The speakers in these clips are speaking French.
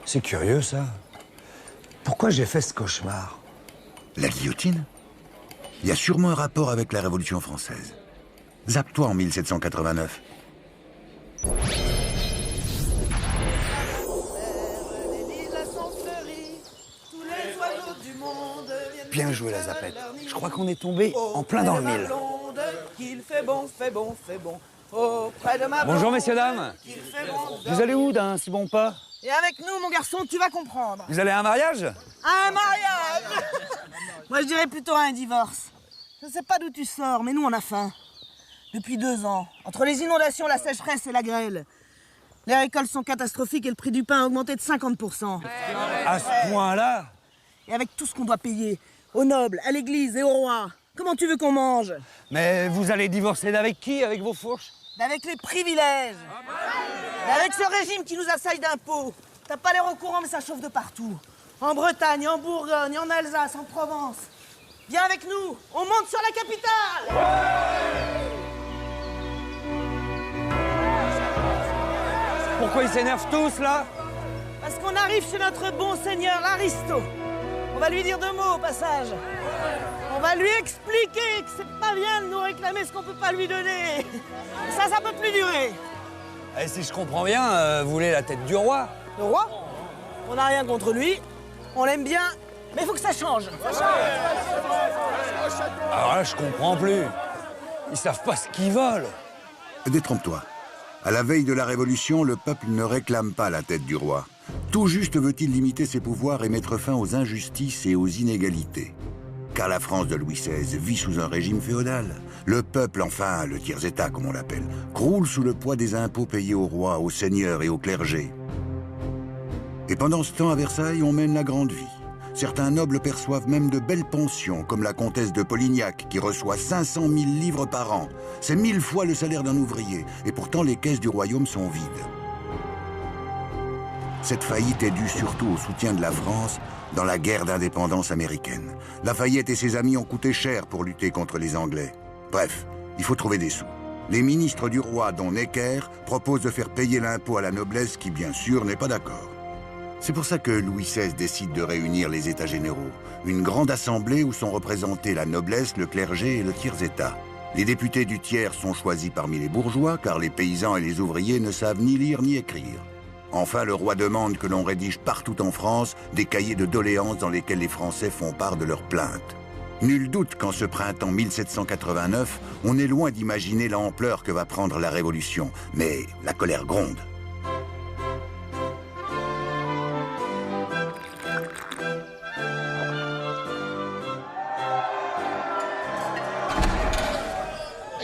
C'est curieux, ça. Pourquoi j'ai fait ce cauchemar? La guillotine? Il y a sûrement un rapport avec la Révolution française. Zappe-toi en 1789. Bien joué, la zapette. Je crois qu'on est tombé en plein dans le mille. Il fait bon, fait bon, fait bon. Auprès de ma Bonjour, blonde, messieurs, dames. qu'il fait bon. Vous allez où d'un si bon pas? Et avec nous, mon garçon, tu vas comprendre. Vous allez à un mariage? Un mariage. Moi, je dirais plutôt un divorce. Je ne sais pas d'où tu sors, mais nous, on a faim. Depuis 2 ans, entre les inondations, la sécheresse et la grêle, les récoltes sont catastrophiques et le prix du pain a augmenté de 50%. À ce point-là? Et avec tout ce qu'on doit payer, aux nobles, à l'église et au roi, comment tu veux qu'on mange? Mais vous allez divorcer d'avec qui? Avec vos fourches? Avec les privilèges. Avec ce régime qui nous assaille d'impôts. T'as pas l'air au courant, mais ça chauffe de partout. En Bretagne, en Bourgogne, en Alsace, en Provence. Viens avec nous, on monte sur la capitale. Pourquoi ils s'énervent tous, là? Parce qu'on arrive chez notre bon seigneur, l'aristo. On va lui dire 2 mots au passage. On va lui expliquer que c'est pas bien de nous réclamer ce qu'on peut pas lui donner. Ça peut plus durer. Et si je comprends bien, vous voulez la tête du roi? Le roi, on n'a rien contre lui. On l'aime bien, mais il faut que ça change. Alors là, je comprends plus. Ils savent pas ce qu'ils veulent. Détrompe-toi. À la veille de la Révolution, le peuple ne réclame pas la tête du roi. Tout juste veut-il limiter ses pouvoirs et mettre fin aux injustices et aux inégalités. Car la France de Louis XVI vit sous un régime féodal. Le peuple, enfin, le tiers-état comme on l'appelle, croule sous le poids des impôts payés au roi, aux seigneurs et au clergé. Et pendant ce temps, à Versailles, on mène la grande vie. Certains nobles perçoivent même de belles pensions, comme la comtesse de Polignac, qui reçoit 500 000 livres par an. C'est 1000 fois le salaire d'un ouvrier, et pourtant les caisses du royaume sont vides. Cette faillite est due surtout au soutien de la France dans la guerre d'indépendance américaine. Lafayette et ses amis ont coûté cher pour lutter contre les Anglais. Bref, il faut trouver des sous. Les ministres du roi, dont Necker, proposent de faire payer l'impôt à la noblesse qui, bien sûr, n'est pas d'accord. C'est pour ça que Louis XVI décide de réunir les États généraux, une grande assemblée où sont représentés la noblesse, le clergé et le tiers-état. Les députés du tiers sont choisis parmi les bourgeois, car les paysans et les ouvriers ne savent ni lire ni écrire. Enfin, le roi demande que l'on rédige partout en France des cahiers de doléances dans lesquels les Français font part de leurs plaintes. Nul doute qu'en ce printemps 1789, on est loin d'imaginer l'ampleur que va prendre la Révolution, mais la colère gronde.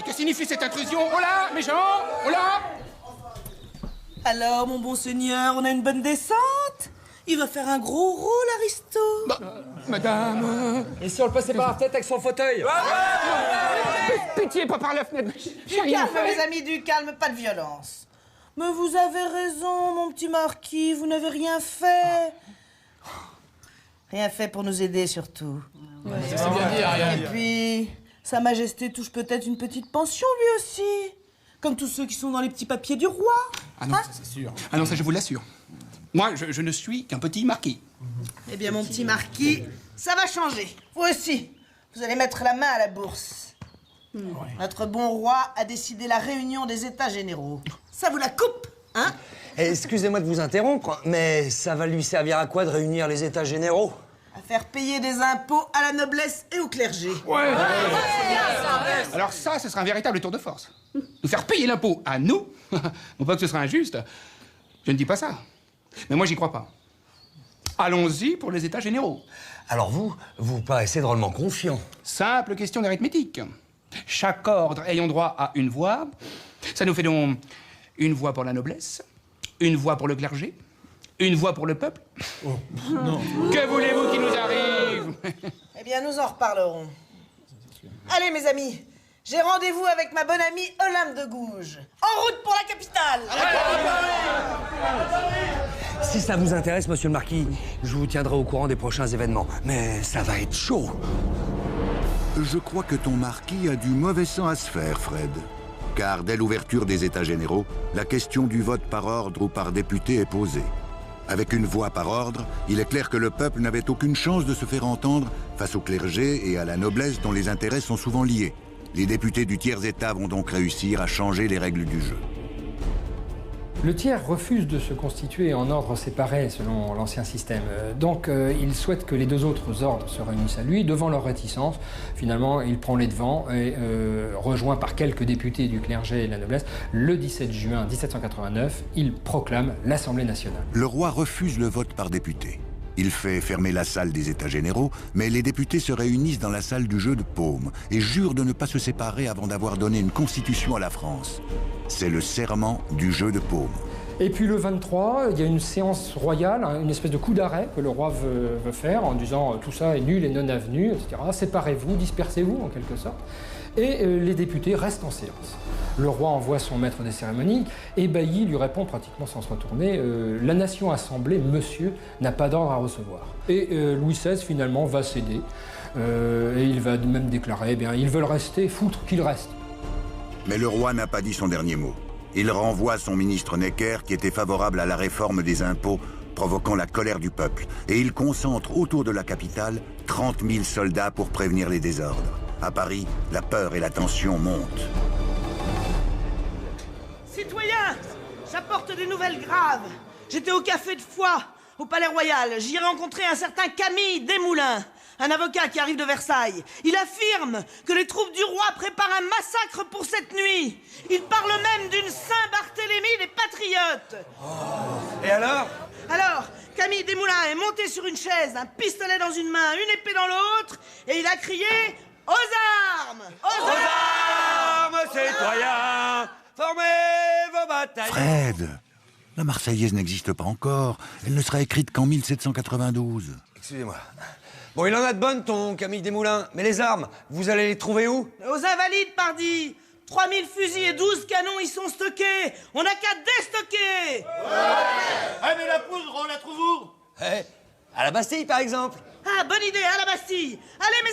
Que signifie cette intrusion? Oh là, mes gens! Oh là! Alors, mon bon seigneur, on a une bonne descente? Il va faire un gros rôle, Aristo. Bah, madame... Et si on le passait par la tête avec son fauteuil? Pitié, pas par la fenêtre. J'ai rien Calme, fait. mes amis, du calme, pas de violence. Mais vous avez raison, mon petit marquis, vous n'avez rien fait. Rien fait pour nous aider, surtout. C'est bien dit, rien. Et puis, Sa Majesté touche peut-être une petite pension, lui aussi. Comme tous ceux qui sont dans les petits papiers du roi. Ah non, ça c'est sûr. Ah non, ça je vous l'assure. Moi, je ne suis qu'un petit marquis. Eh bien, mon petit marquis, ça va changer. Vous aussi, vous allez mettre la main à la bourse. Notre bon roi a décidé la réunion des États généraux. Ça vous la coupe, hein? Excusez-moi de vous interrompre, mais ça va lui servir à quoi de réunir les États généraux? À faire payer des impôts à la noblesse et au clergé. Ouais. Alors ça, ce sera un véritable tour de force. Nous faire payer l'impôt à nous, non pas que ce sera injuste, je ne dis pas ça. Mais moi, j'y crois pas. Allons-y pour les États généraux. Alors vous paraissez drôlement confiant. Simple question d'arithmétique. Chaque ordre ayant droit à une voix, ça nous fait donc une voix pour la noblesse, une voix pour le clergé, une voix pour le peuple. Oh, non. Que voulez-vous qui nous arrive? Eh bien, nous en reparlerons. Allez, mes amis, j'ai rendez-vous avec ma bonne amie Olympe de Gouges. En route pour la capitale. Si ça vous intéresse, monsieur le marquis, je vous tiendrai au courant des prochains événements. Mais ça va être chaud. Je crois que ton marquis a du mauvais sang à se faire, Fred. Car dès l'ouverture des États généraux, la question du vote par ordre ou par député est posée. Avec une voix par ordre, il est clair que le peuple n'avait aucune chance de se faire entendre face au clergé et à la noblesse dont les intérêts sont souvent liés. Les députés du tiers-état vont donc réussir à changer les règles du jeu. Le tiers refuse de se constituer en ordre séparé selon l'ancien système. Donc il souhaite que les deux autres ordres se réunissent à lui. Devant leur réticence, finalement, il prend les devants et, rejoint par quelques députés du clergé et de la noblesse, le 17 juin 1789, il proclame l'Assemblée nationale. Le roi refuse le vote par député. Il fait fermer la salle des États généraux, mais les députés se réunissent dans la salle du jeu de paume et jurent de ne pas se séparer avant d'avoir donné une constitution à la France. C'est le serment du jeu de paume. Et puis le 23, il y a une séance royale, une espèce de coup d'arrêt que le roi veut faire en disant tout ça est nul et non avenu, etc. Séparez-vous, dispersez-vous en quelque sorte. Et les députés restent en séance. Le roi envoie son maître des cérémonies et Bailly lui répond pratiquement sans se retourner « La nation assemblée, monsieur, n'a pas d'ordre à recevoir ». Et Louis XVI finalement va céder et il va même déclarer « ils veulent rester, foutre qu'ils restent ». Mais le roi n'a pas dit son dernier mot. Il renvoie son ministre Necker qui était favorable à la réforme des impôts, provoquant la colère du peuple. Et il concentre autour de la capitale 30 000 soldats pour prévenir les désordres. À Paris, la peur et la tension montent. Citoyens, j'apporte des nouvelles graves. J'étais au café de Foix, au Palais Royal. J'y ai rencontré un certain Camille Desmoulins, un avocat qui arrive de Versailles. Il affirme que les troupes du roi préparent un massacre pour cette nuit. Il parle même d'une Saint-Barthélemy des patriotes. Oh. Et alors ? Alors, Camille Desmoulins est monté sur une chaise, un pistolet dans une main, une épée dans l'autre, et il a crié « Aux armes ! Aux armes ! citoyens, formez vos batailles !» Fred, la Marseillaise n'existe pas encore. Elle ne sera écrite qu'en 1792. Excusez-moi. Bon, il en a de bonnes, ton Camille Desmoulins. Mais les armes, vous allez les trouver où ? Aux Invalides, pardi. 3000 fusils et 12 canons y sont stockés. On n'a qu'à déstocker. Ah, mais la poudre, on la trouve où ? À la Bastille, par exemple. Ah, bonne idée, à la Bastille. Allez, mes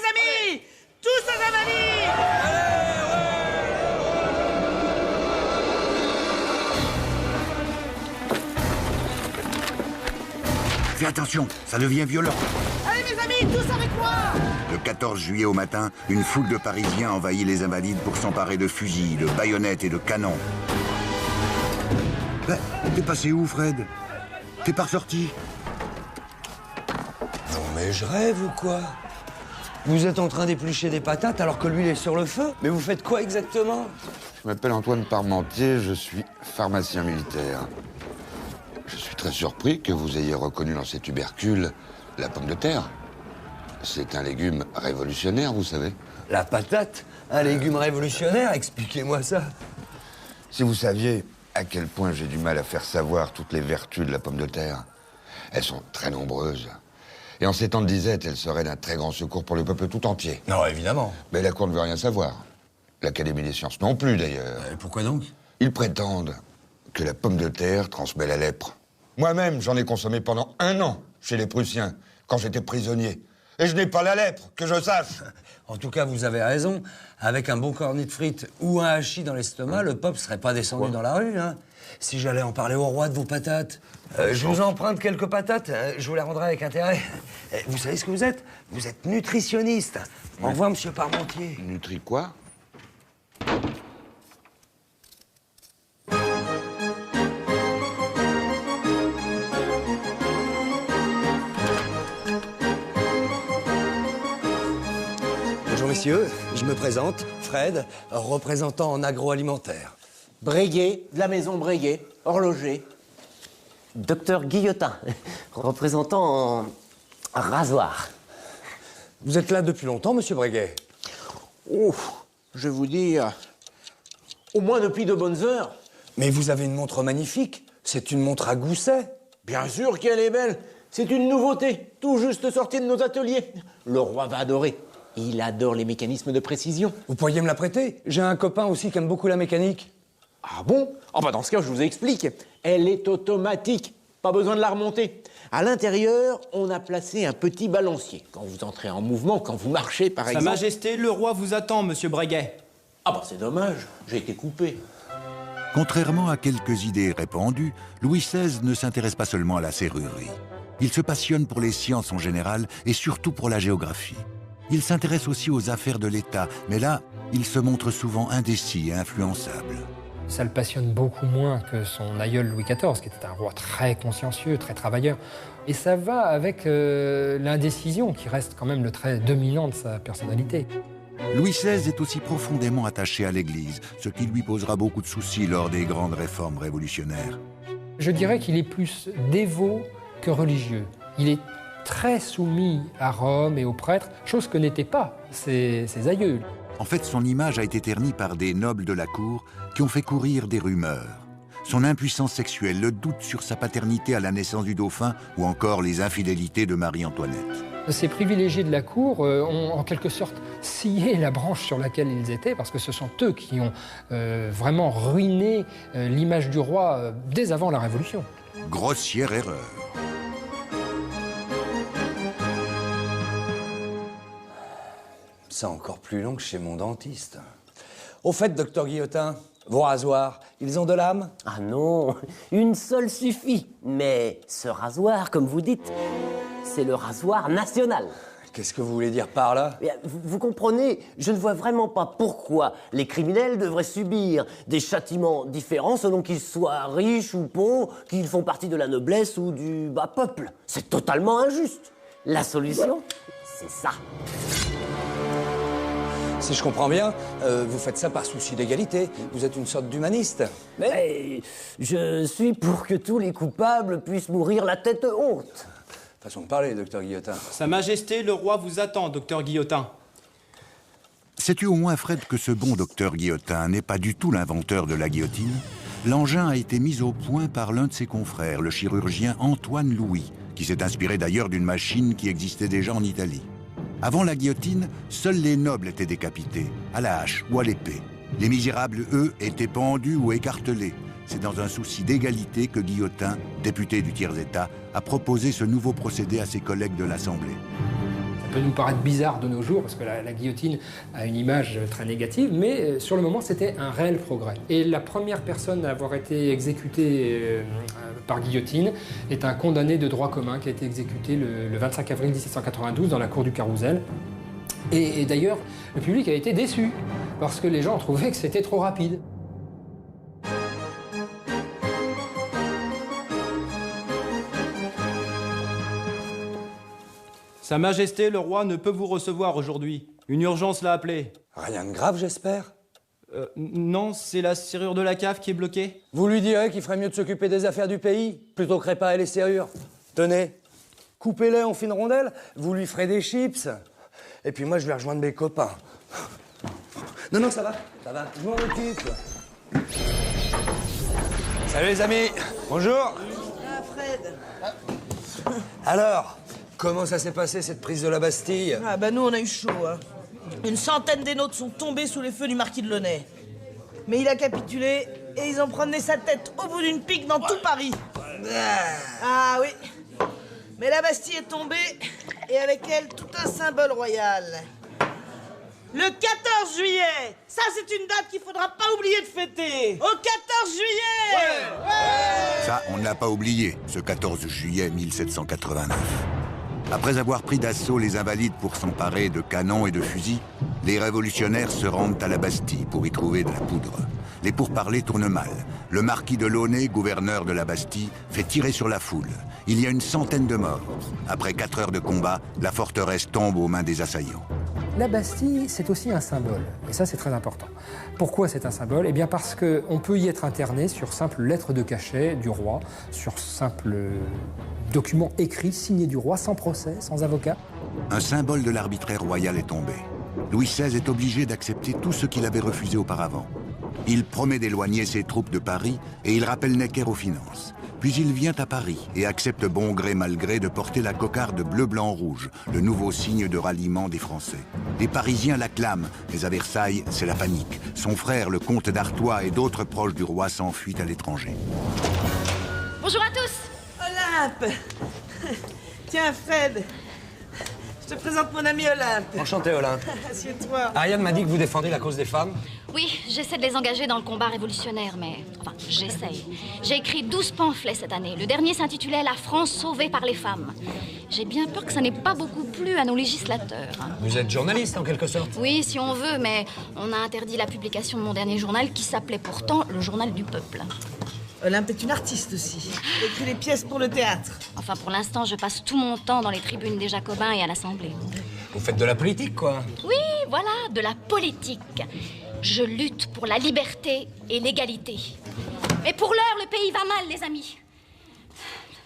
amis, tous aux Invalides. Fais attention, ça devient violent. Allez, mes amis, tous avec moi. Le 14 juillet au matin, une foule de Parisiens envahit les Invalides pour s'emparer de fusils, de baïonnettes et de canons. T'es passé où, Fred? T'es pas ressorti? Non, mais je rêve ou quoi? Vous êtes en train d'éplucher des patates alors que l'huile est sur le feu? Mais vous faites quoi exactement? Je m'appelle Antoine Parmentier, je suis pharmacien militaire. Je suis très surpris que vous ayez reconnu dans ces tubercules la pomme de terre. C'est un légume révolutionnaire, vous savez. La patate? Un légume révolutionnaire? Expliquez-moi ça. Si vous saviez à quel point j'ai du mal à faire savoir toutes les vertus de la pomme de terre. Elles sont très nombreuses. Et en ces temps de disette, elles seraient d'un très grand secours pour le peuple tout entier. Non, évidemment. Mais la Cour ne veut rien savoir. L'Académie des sciences non plus, d'ailleurs. Pourquoi donc? Ils prétendent que la pomme de terre transmet la lèpre. Moi-même, j'en ai consommé pendant 1 an chez les Prussiens, quand j'étais prisonnier. Et je n'ai pas la lèpre, que je sache. En tout cas, vous avez raison. Avec un bon cornet de frites ou un hachis dans l'estomac, le peuple serait pas descendu dans la rue, hein. Si j'allais en parler au roi de vos patates. Je vous emprunte quelques patates, je vous les rendrai avec intérêt. Vous savez ce que vous êtes? Vous êtes nutritionniste. Au revoir, monsieur Parmentier. Nutri quoi? Bonjour messieurs, je me présente, Fred, représentant en agroalimentaire. Breguet, de la maison Breguet, horloger. Docteur Guillotin, représentant en rasoir. Vous êtes là depuis longtemps, monsieur Breguet? Oh, je vais vous dire, au moins depuis de bonnes heures. Mais vous avez une montre magnifique, c'est une montre à gousset. Bien sûr qu'elle est belle, c'est une nouveauté, tout juste sortie de nos ateliers. Le roi va adorer, il adore les mécanismes de précision. Vous pourriez me la prêter? J'ai un copain aussi qui aime beaucoup la mécanique. Ah bon? Ah bah dans ce cas, je vous explique. Elle est automatique, pas besoin de la remonter. À l'intérieur, on a placé un petit balancier. Quand vous entrez en mouvement, quand vous marchez par exemple... Sa Majesté, le roi vous attend, monsieur Breguet. Ah bah c'est dommage, j'ai été coupé. Contrairement à quelques idées répandues, Louis XVI ne s'intéresse pas seulement à la serrurerie. Il se passionne pour les sciences en général et surtout pour la géographie. Il s'intéresse aussi aux affaires de l'État, mais là, il se montre souvent indécis et influençable. Ça le passionne beaucoup moins que son aïeul Louis XIV, qui était un roi très consciencieux, très travailleur. Et ça va avec l'indécision, qui reste quand même le trait dominant de sa personnalité. Louis XVI est aussi profondément attaché à l'Église, ce qui lui posera beaucoup de soucis lors des grandes réformes révolutionnaires. Je dirais qu'il est plus dévot que religieux. Il est très soumis à Rome et aux prêtres, chose que n'étaient pas ses aïeux. En fait, son image a été ternie par des nobles de la cour qui ont fait courir des rumeurs. Son impuissance sexuelle, le doute sur sa paternité à la naissance du dauphin ou encore les infidélités de Marie-Antoinette. Ces privilégiés de la cour ont en quelque sorte scié la branche sur laquelle ils étaient, parce que ce sont eux qui ont vraiment ruiné l'image du roi dès avant la Révolution. Grossière erreur. C'est encore plus long que chez mon dentiste. Au fait, docteur Guillotin, vos rasoirs, ils ont de l'âme? Ah non, une seule suffit. Mais ce rasoir, comme vous dites, c'est le rasoir national. Qu'est-ce que vous voulez dire par là? Vous comprenez, je ne vois vraiment pas pourquoi les criminels devraient subir des châtiments différents selon qu'ils soient riches ou pauvres, qu'ils font partie de la noblesse ou du bas peuple. C'est totalement injuste. La solution, c'est ça. Si je comprends bien, vous faites ça par souci d'égalité. Vous êtes une sorte d'humaniste. Mais je suis pour que tous les coupables puissent mourir la tête haute. Façon de parler, docteur Guillotin. Sa Majesté, le roi vous attend, docteur Guillotin. Sais-tu au moins, Fred, que ce bon docteur Guillotin n'est pas du tout l'inventeur de la guillotine? L'engin a été mis au point par l'un de ses confrères, le chirurgien Antoine Louis, qui s'est inspiré d'ailleurs d'une machine qui existait déjà en Italie. Avant la guillotine, seuls les nobles étaient décapités, à la hache ou à l'épée. Les misérables, eux, étaient pendus ou écartelés. C'est dans un souci d'égalité que Guillotin, député du tiers-État, a proposé ce nouveau procédé à ses collègues de l'Assemblée. Ça peut nous paraître bizarre de nos jours, parce que la guillotine a une image très négative, mais sur le moment, c'était un réel progrès. Et la première personne à avoir été exécutée par guillotine est un condamné de droit commun qui a été exécuté le 25 avril 1792 dans la cour du Carrousel. Et d'ailleurs, le public a été déçu, parce que les gens ont trouvé que c'était trop rapide. Sa Majesté, le roi, ne peut vous recevoir aujourd'hui. Une urgence l'a appelé. Rien de grave, j'espère? Non, c'est la serrure de la cave qui est bloquée. Vous lui direz qu'il ferait mieux de s'occuper des affaires du pays, plutôt que réparer les serrures. Tenez, coupez-les en fines rondelles, vous lui ferez des chips. Et puis moi, je vais rejoindre mes copains. Non, ça va, je m'en occupe. Salut les amis, bonjour. Ah, Fred. Alors, comment ça s'est passé cette prise de la Bastille? Ah bah nous on a eu chaud, hein. Une centaine des nôtres sont tombés sous les feux du marquis de Launay. Mais il a capitulé et ils ont promené sa tête au bout d'une pique dans tout Paris. Ah oui. Mais la Bastille est tombée et avec elle tout un symbole royal. Le 14 juillet. Ça c'est une date qu'il faudra pas oublier de fêter. Au 14 juillet. Ouais. Ça, on ne l'a pas oublié, ce 14 juillet 1789. Après avoir pris d'assaut les Invalides pour s'emparer de canons et de fusils, les révolutionnaires se rendent à la Bastille pour y trouver de la poudre. Les pourparlers tournent mal. Le marquis de Launay, gouverneur de la Bastille, fait tirer sur la foule. Il y a une centaine de morts. Après 4 heures de combat, la forteresse tombe aux mains des assaillants. La Bastille, c'est aussi un symbole, et ça c'est très important. Pourquoi c'est un symbole? Eh bien parce qu'on peut y être interné sur simple lettre de cachet du roi, sur simple document écrit, signé du roi, sans procès, sans avocat. Un symbole de l'arbitraire royal est tombé. Louis XVI est obligé d'accepter tout ce qu'il avait refusé auparavant. Il promet d'éloigner ses troupes de Paris et il rappelle Necker aux finances. Puis il vient à Paris et accepte bon gré mal gré de porter la cocarde bleu-blanc-rouge, le nouveau signe de ralliement des Français. Les Parisiens l'acclament, mais à Versailles, c'est la panique. Son frère, le comte d'Artois et d'autres proches du roi s'enfuient à l'étranger. Bonjour à tous. Olympe. Tiens, Fred. Je te présente mon ami Olympe. Enchanté, Olympe. Assieds-toi. Ariane m'a dit que vous défendez la cause des femmes. Oui, j'essaie de les engager dans le combat révolutionnaire, mais... Enfin, j'essaye. J'ai écrit 12 pamphlets cette année. Le dernier s'intitulait « La France sauvée par les femmes ». J'ai bien peur que ça n'ait pas beaucoup plu à nos législateurs. Vous êtes journaliste, en quelque sorte? Oui, si on veut, mais on a interdit la publication de mon dernier journal, qui s'appelait pourtant « Le Journal du Peuple ». Olympe est une artiste aussi. Elle écrit les pièces pour le théâtre. Enfin, pour l'instant, je passe tout mon temps dans les tribunes des Jacobins et à l'Assemblée. Vous faites de la politique, quoi? Oui, voilà, de la politique. Je lutte pour la liberté et l'égalité. Mais pour l'heure, le pays va mal, les amis.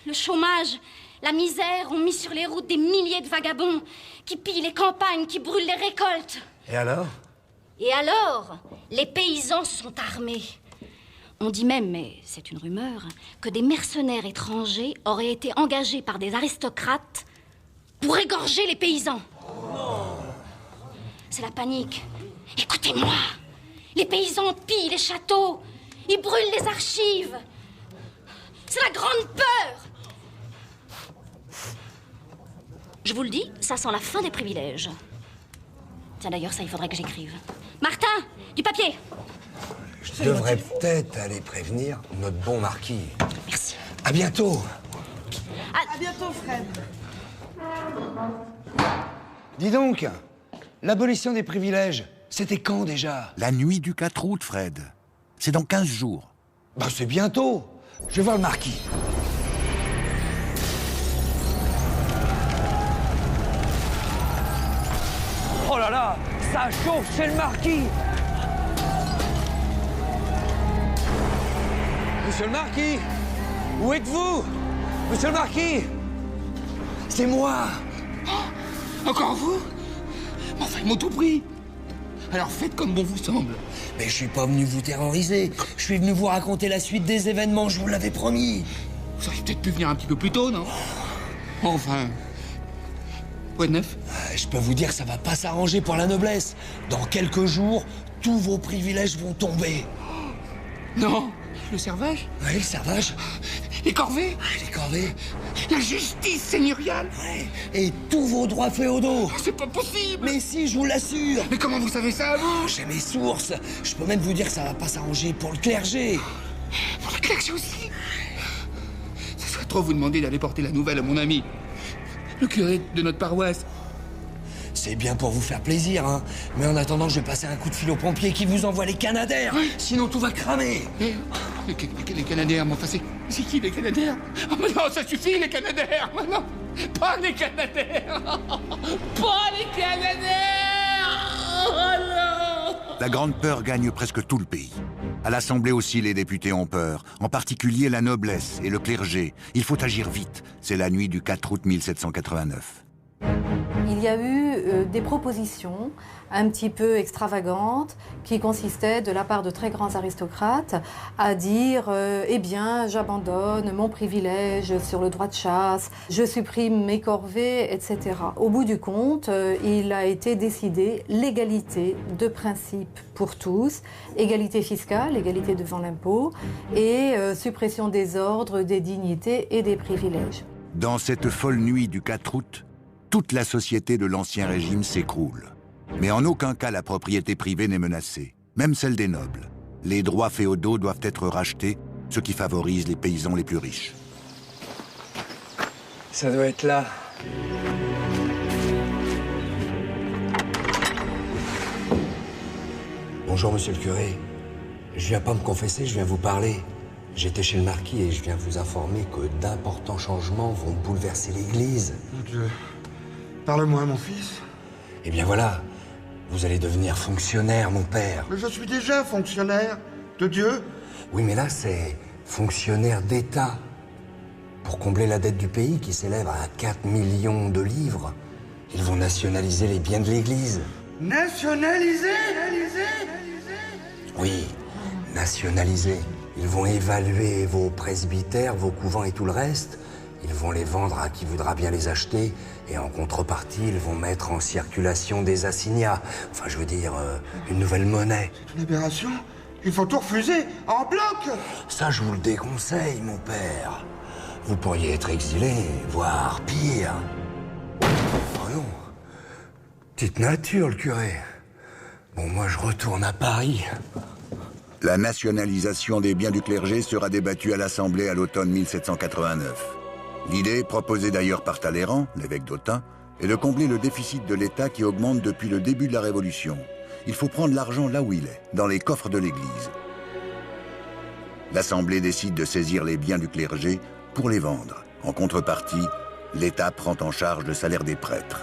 Le chômage, la misère ont mis sur les routes des milliers de vagabonds qui pillent les campagnes, qui brûlent les récoltes. Et alors? Et alors, les paysans sont armés. On dit même, mais c'est une rumeur, que des mercenaires étrangers auraient été engagés par des aristocrates pour égorger les paysans. C'est la panique. Écoutez-moi. Les paysans pillent les châteaux. Ils brûlent les archives. C'est la grande peur. Je vous le dis, ça sent la fin des privilèges. Tiens, d'ailleurs, ça, il faudrait que j'écrive. Martin, du papier. Je devrais peut-être aller prévenir notre bon marquis. Merci. À bientôt. À bientôt, Fred. Dis donc, l'abolition des privilèges, c'était quand déjà? La nuit du 4 août, Fred. C'est dans 15 jours. Bah c'est bientôt. Je vais voir le marquis. Oh là là, ça chauffe chez le marquis. Monsieur le marquis, où êtes-vous? Monsieur le marquis, c'est moi. Oh, encore vous? Enfin, ils m'ont tout pris. Alors faites comme bon vous semble. Mais je suis pas venu vous terroriser. Je suis venu vous raconter la suite des événements, je vous l'avais promis. Vous auriez peut-être pu venir un petit peu plus tôt, non? Enfin... Quoi de neuf? Je peux vous dire, ça va pas s'arranger pour la noblesse. Dans quelques jours, tous vos privilèges vont tomber. Non? Le servage? Oui, le servage. Les corvées? Les corvées. La justice seigneuriale? Ouais. Et tous vos droits féodaux. C'est pas possible! Mais si, je vous l'assure. Mais comment vous savez ça, vous? J'ai mes sources. Je peux même vous dire que ça va pas s'arranger pour le clergé. Pour le clergé aussi? Ça serait trop vous demander d'aller porter la nouvelle à mon ami, le curé de notre paroisse. C'est bien pour vous faire plaisir, hein. Mais en attendant, je vais passer un coup de fil aux pompiers qui vous envoient les Canadaires. Oui. Sinon, tout va cramer. Les Canadaires, mais enfin, c'est qui les Canadaires? Oh, mais non, ça suffit, les Canadaires! Mais non, pas les Canadaires! Pas les Canadaires! Oh non! La grande peur gagne presque tout le pays. À l'Assemblée aussi, les députés ont peur, en particulier la noblesse et le clergé. Il faut agir vite. C'est la nuit du 4 août 1789. Il y a eu des propositions un petit peu extravagantes qui consistaient, de la part de très grands aristocrates, à dire eh bien, j'abandonne mon privilège sur le droit de chasse, je supprime mes corvées, etc. Au bout du compte, il a été décidé l'égalité de principe pour tous, égalité fiscale, égalité devant l'impôt, et suppression des ordres, des dignités et des privilèges. Dans cette folle nuit du 4 août, toute la société de l'Ancien Régime s'écroule. Mais en aucun cas la propriété privée n'est menacée, même celle des nobles. Les droits féodaux doivent être rachetés, ce qui favorise les paysans les plus riches. Ça doit être là. Bonjour, monsieur le curé. Je viens pas me confesser, je viens vous parler. J'étais chez le marquis et je viens vous informer que d'importants changements vont bouleverser l'Église. Mon Dieu. Parle-moi, mon fils. Eh bien voilà, vous allez devenir fonctionnaire, mon père. Mais je suis déjà fonctionnaire de Dieu. Oui, mais là, c'est fonctionnaire d'État. Pour combler la dette du pays qui s'élève à 4 millions de livres, ils vont nationaliser les biens de l'Église. Nationaliser? Oui, nationaliser. Ils vont évaluer vos presbytères, vos couvents et tout le reste. Ils vont les vendre à qui voudra bien les acheter. Et en contrepartie, ils vont mettre en circulation des assignats. Enfin, je veux dire, une nouvelle monnaie. C'est une aberration. Il faut tout refuser, en bloc. Ça, je vous le déconseille, mon père. Vous pourriez être exilé, voire pire. Oh non. Petite nature, le curé. Bon, moi, je retourne à Paris. La nationalisation des biens du clergé sera débattue à l'Assemblée à l'automne 1789. L'idée, proposée d'ailleurs par Talleyrand, l'évêque d'Autun, est de combler le déficit de l'État qui augmente depuis le début de la Révolution. Il faut prendre l'argent là où il est, dans les coffres de l'Église. L'Assemblée décide de saisir les biens du clergé pour les vendre. En contrepartie, l'État prend en charge le salaire des prêtres.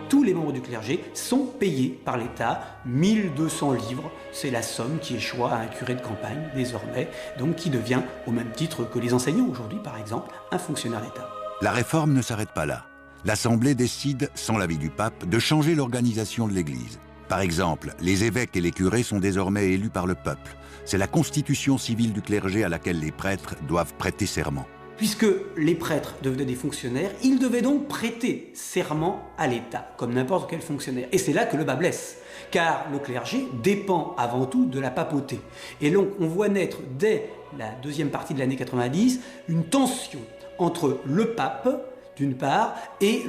Tous les membres du clergé sont payés par l'État 1200 livres. C'est la somme qui échoit à un curé de campagne, désormais, donc qui devient, au même titre que les enseignants aujourd'hui, par exemple, un fonctionnaire d'État. La réforme ne s'arrête pas là. L'Assemblée décide, sans l'avis du pape, de changer l'organisation de l'Église. Par exemple, les évêques et les curés sont désormais élus par le peuple. C'est la constitution civile du clergé à laquelle les prêtres doivent prêter serment. Puisque les prêtres devenaient des fonctionnaires, ils devaient donc prêter serment à l'État, comme n'importe quel fonctionnaire. Et c'est là que le bas blesse, car le clergé dépend avant tout de la papauté. Et donc on voit naître dès la deuxième partie de l'année 90 une tension entre le pape, d'une part, et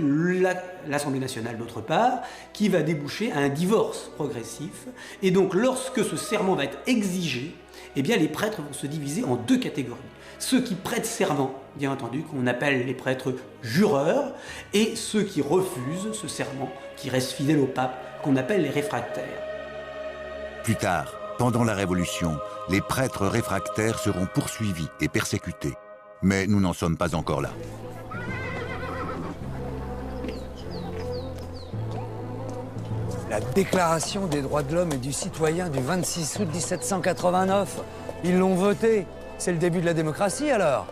l'Assemblée nationale, d'autre part, qui va déboucher à un divorce progressif. Et donc lorsque ce serment va être exigé, eh bien les prêtres vont se diviser en deux catégories. Ceux qui prêtent serment, bien entendu, qu'on appelle les prêtres jureurs, et ceux qui refusent ce serment, qui restent fidèles au pape, qu'on appelle les réfractaires. Plus tard, pendant la Révolution, les prêtres réfractaires seront poursuivis et persécutés. Mais nous n'en sommes pas encore là. La Déclaration des droits de l'homme et du citoyen du 26 août 1789. Ils l'ont votée. C'est le début de la démocratie, alors?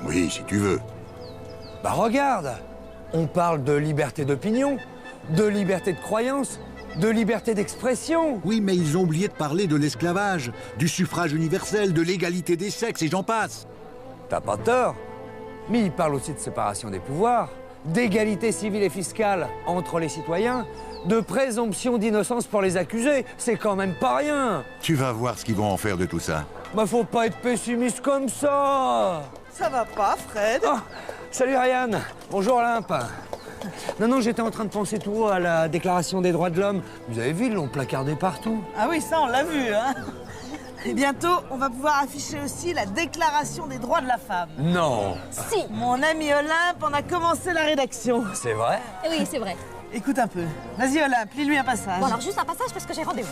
Oui, si tu veux. Bah regarde, on parle de liberté d'opinion, de liberté de croyance, de liberté d'expression. Oui, mais ils ont oublié de parler de l'esclavage, du suffrage universel, de l'égalité des sexes, et j'en passe. T'as pas tort. Mais ils parlent aussi de séparation des pouvoirs, d'égalité civile et fiscale entre les citoyens, de présomption d'innocence pour les accusés. C'est quand même pas rien. Tu vas voir ce qu'ils vont en faire de tout ça. Bah faut pas être pessimiste comme ça. Ça va pas, Fred? Oh, salut Ryan. Bonjour Olympe. Non, j'étais en train de penser tout haut à la Déclaration des droits de l'homme. Vous avez vu, ils l'ont placardé partout. Ah oui, ça on l'a vu, hein. Et bientôt, on va pouvoir afficher aussi la Déclaration des droits de la femme. Non. Si. Mon ami Olympe en a commencé la rédaction. C'est vrai? Oui, c'est vrai. Écoute un peu. Vas-y Olympe, lis-lui un passage. Bon alors juste un passage parce que j'ai rendez-vous.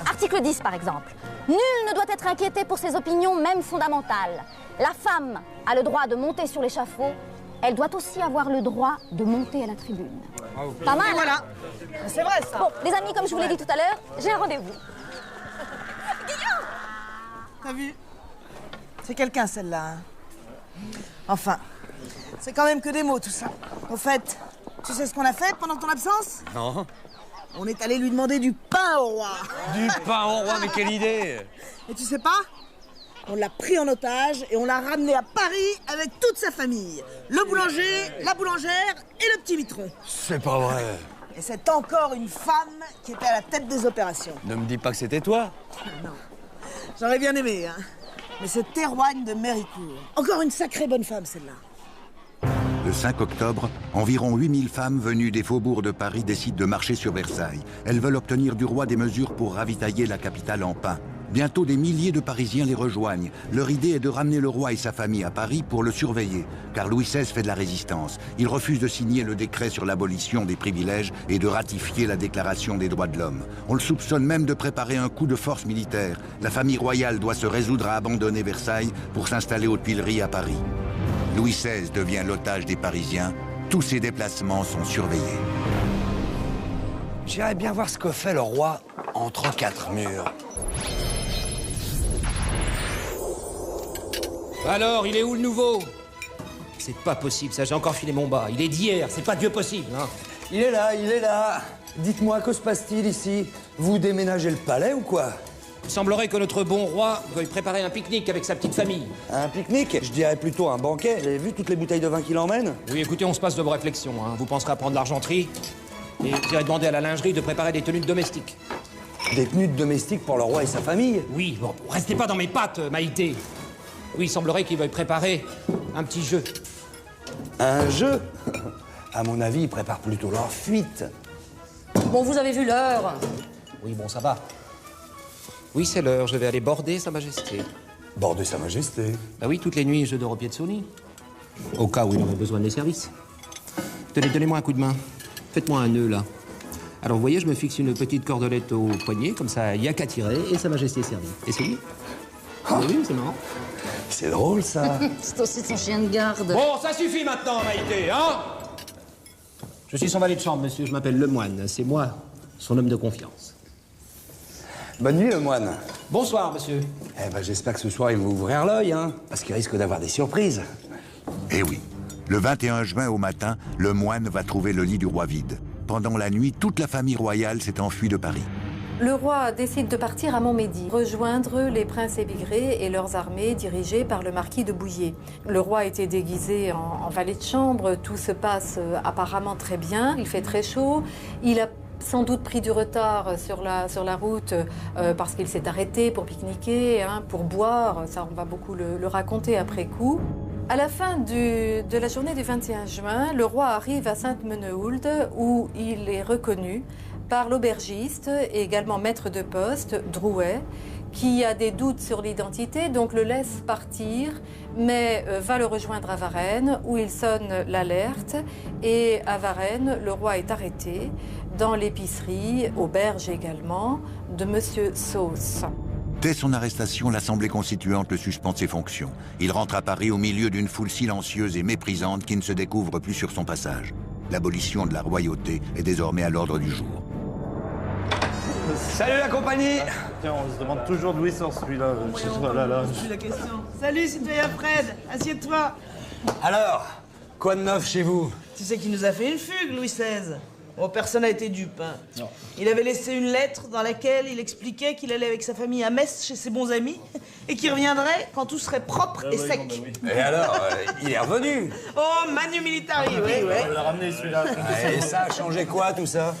Article 10 par exemple. Nul ne doit être inquiété pour ses opinions, même fondamentales. La femme a le droit de monter sur l'échafaud. Elle doit aussi avoir le droit de monter à la tribune. Pas mal. Et voilà. C'est vrai ça. Bon, les amis, comme je vous l'ai dit tout à l'heure, j'ai un rendez-vous. Guillaume! T'as vu? C'est quelqu'un celle-là. Hein. Enfin, c'est quand même que des mots tout ça. Au fait, tu sais ce qu'on a fait pendant ton absence? Non. On est allé lui demander du pain au roi. Du pain au roi, mais quelle idée! Et tu sais pas? On l'a pris en otage et on l'a ramené à Paris avec toute sa famille. Le boulanger, la boulangère et le petit vitron. C'est pas vrai. Et c'est encore une femme qui était à la tête des opérations. Ne me dis pas que c'était toi. Non. J'aurais bien aimé, hein. Mais c'est Théroigne de Méricourt. Encore une sacrée bonne femme, celle-là. Le 5 octobre, environ 8000 femmes venues des faubourgs de Paris décident de marcher sur Versailles. Elles veulent obtenir du roi des mesures pour ravitailler la capitale en pain. Bientôt, des milliers de Parisiens les rejoignent. Leur idée est de ramener le roi et sa famille à Paris pour le surveiller, car Louis XVI fait de la résistance. Il refuse de signer le décret sur l'abolition des privilèges et de ratifier la Déclaration des droits de l'homme. On le soupçonne même de préparer un coup de force militaire. La famille royale doit se résoudre à abandonner Versailles pour s'installer aux Tuileries à Paris. Louis XVI devient l'otage des Parisiens. Tous ses déplacements sont surveillés. J'irais bien voir ce que fait le roi entre quatre murs. Alors, il est où le nouveau? C'est pas possible, ça, j'ai encore filé mon bas. Il est d'hier, c'est pas Dieu possible, hein. Il est là. Dites-moi, que se passe-t-il ici? Vous déménagez le palais ou quoi? Il semblerait que notre bon roi veuille préparer un pique-nique avec sa petite famille. Un pique-nique? Je dirais plutôt un banquet. Vous avez vu toutes les bouteilles de vin qu'il emmène? Oui, écoutez, on se passe de vos réflexions, hein. Vous penserez à prendre l'argenterie et j'irai demander à la lingerie de préparer des tenues de domestiques. Des tenues de domestiques pour le roi et sa famille? Oui, bon, restez pas dans mes pattes, Maïté. Oui, il semblerait qu'il veuille préparer un petit jeu. Un jeu? À mon avis, ils préparent plutôt leur fuite. Bon, vous avez vu l'heure. Oui, bon, ça va. Oui, c'est l'heure. Je vais aller border Sa Majesté. Border Sa Majesté? Bah oui, toutes les nuits, je dors au pied de son lit. Au cas où il aurait besoin des services. Tenez, donnez-moi un coup de main. Faites-moi un nœud, là. Alors, vous voyez, je me fixe une petite cordelette au poignet, comme ça, il n'y a qu'à tirer, et Sa Majesté est servie. Et c'est lui. Vous avez vu, c'est marrant. C'est drôle, ça. C'est aussi son chien de garde. Bon, ça suffit maintenant, Maïté, hein? Je suis son valet de chambre, monsieur. Je m'appelle Lemoine. C'est moi, son homme de confiance. Bonne nuit, le moine. Bonsoir, monsieur. Eh ben, j'espère que ce soir, il va ouvrir l'œil, hein, parce qu'il risque d'avoir des surprises. Eh oui. Le 21 juin au matin, le moine va trouver le lit du roi vide. Pendant la nuit, toute la famille royale s'est enfuie de Paris. Le roi décide de partir à Montmédy, rejoindre les princes émigrés et leurs armées dirigées par le marquis de Bouillé. Le roi était déguisé en valet de chambre, tout se passe apparemment très bien, il fait très chaud, il a sans doute pris du retard sur la route parce qu'il s'est arrêté pour pique-niquer, hein, pour boire, ça on va beaucoup le raconter après coup. À la fin de la journée du 21 juin, le roi arrive à Sainte-Menehould où il est reconnu par l'aubergiste et également maître de poste, Drouet, qui a des doutes sur l'identité, donc le laisse partir, mais va le rejoindre à Varennes, où il sonne l'alerte. Et à Varennes, le roi est arrêté dans l'épicerie, auberge également, de Monsieur Sauce. Dès son arrestation, l'Assemblée constituante le suspend de ses fonctions. Il rentre à Paris au milieu d'une foule silencieuse et méprisante qui ne se découvre plus sur son passage. L'abolition de la royauté est désormais à l'ordre du jour. Salut la compagnie. Tiens, on se demande toujours d'où il sort celui-là. La question. Salut, citoyen Fred, assieds-toi. Alors, quoi de neuf chez vous? Tu sais qu'il nous a fait une fugue, Louis XVI. Bon, personne n'a été dupe. Hein. Non. Il avait laissé une lettre dans laquelle il expliquait qu'il allait avec sa famille à Metz chez ses bons amis et qu'il reviendrait quand tout serait propre et sec. Bon, bah oui. Et alors, il est revenu? Oh, Manu Militari, oui. On l'a ramené celui-là. Et ça a changé quoi tout ça?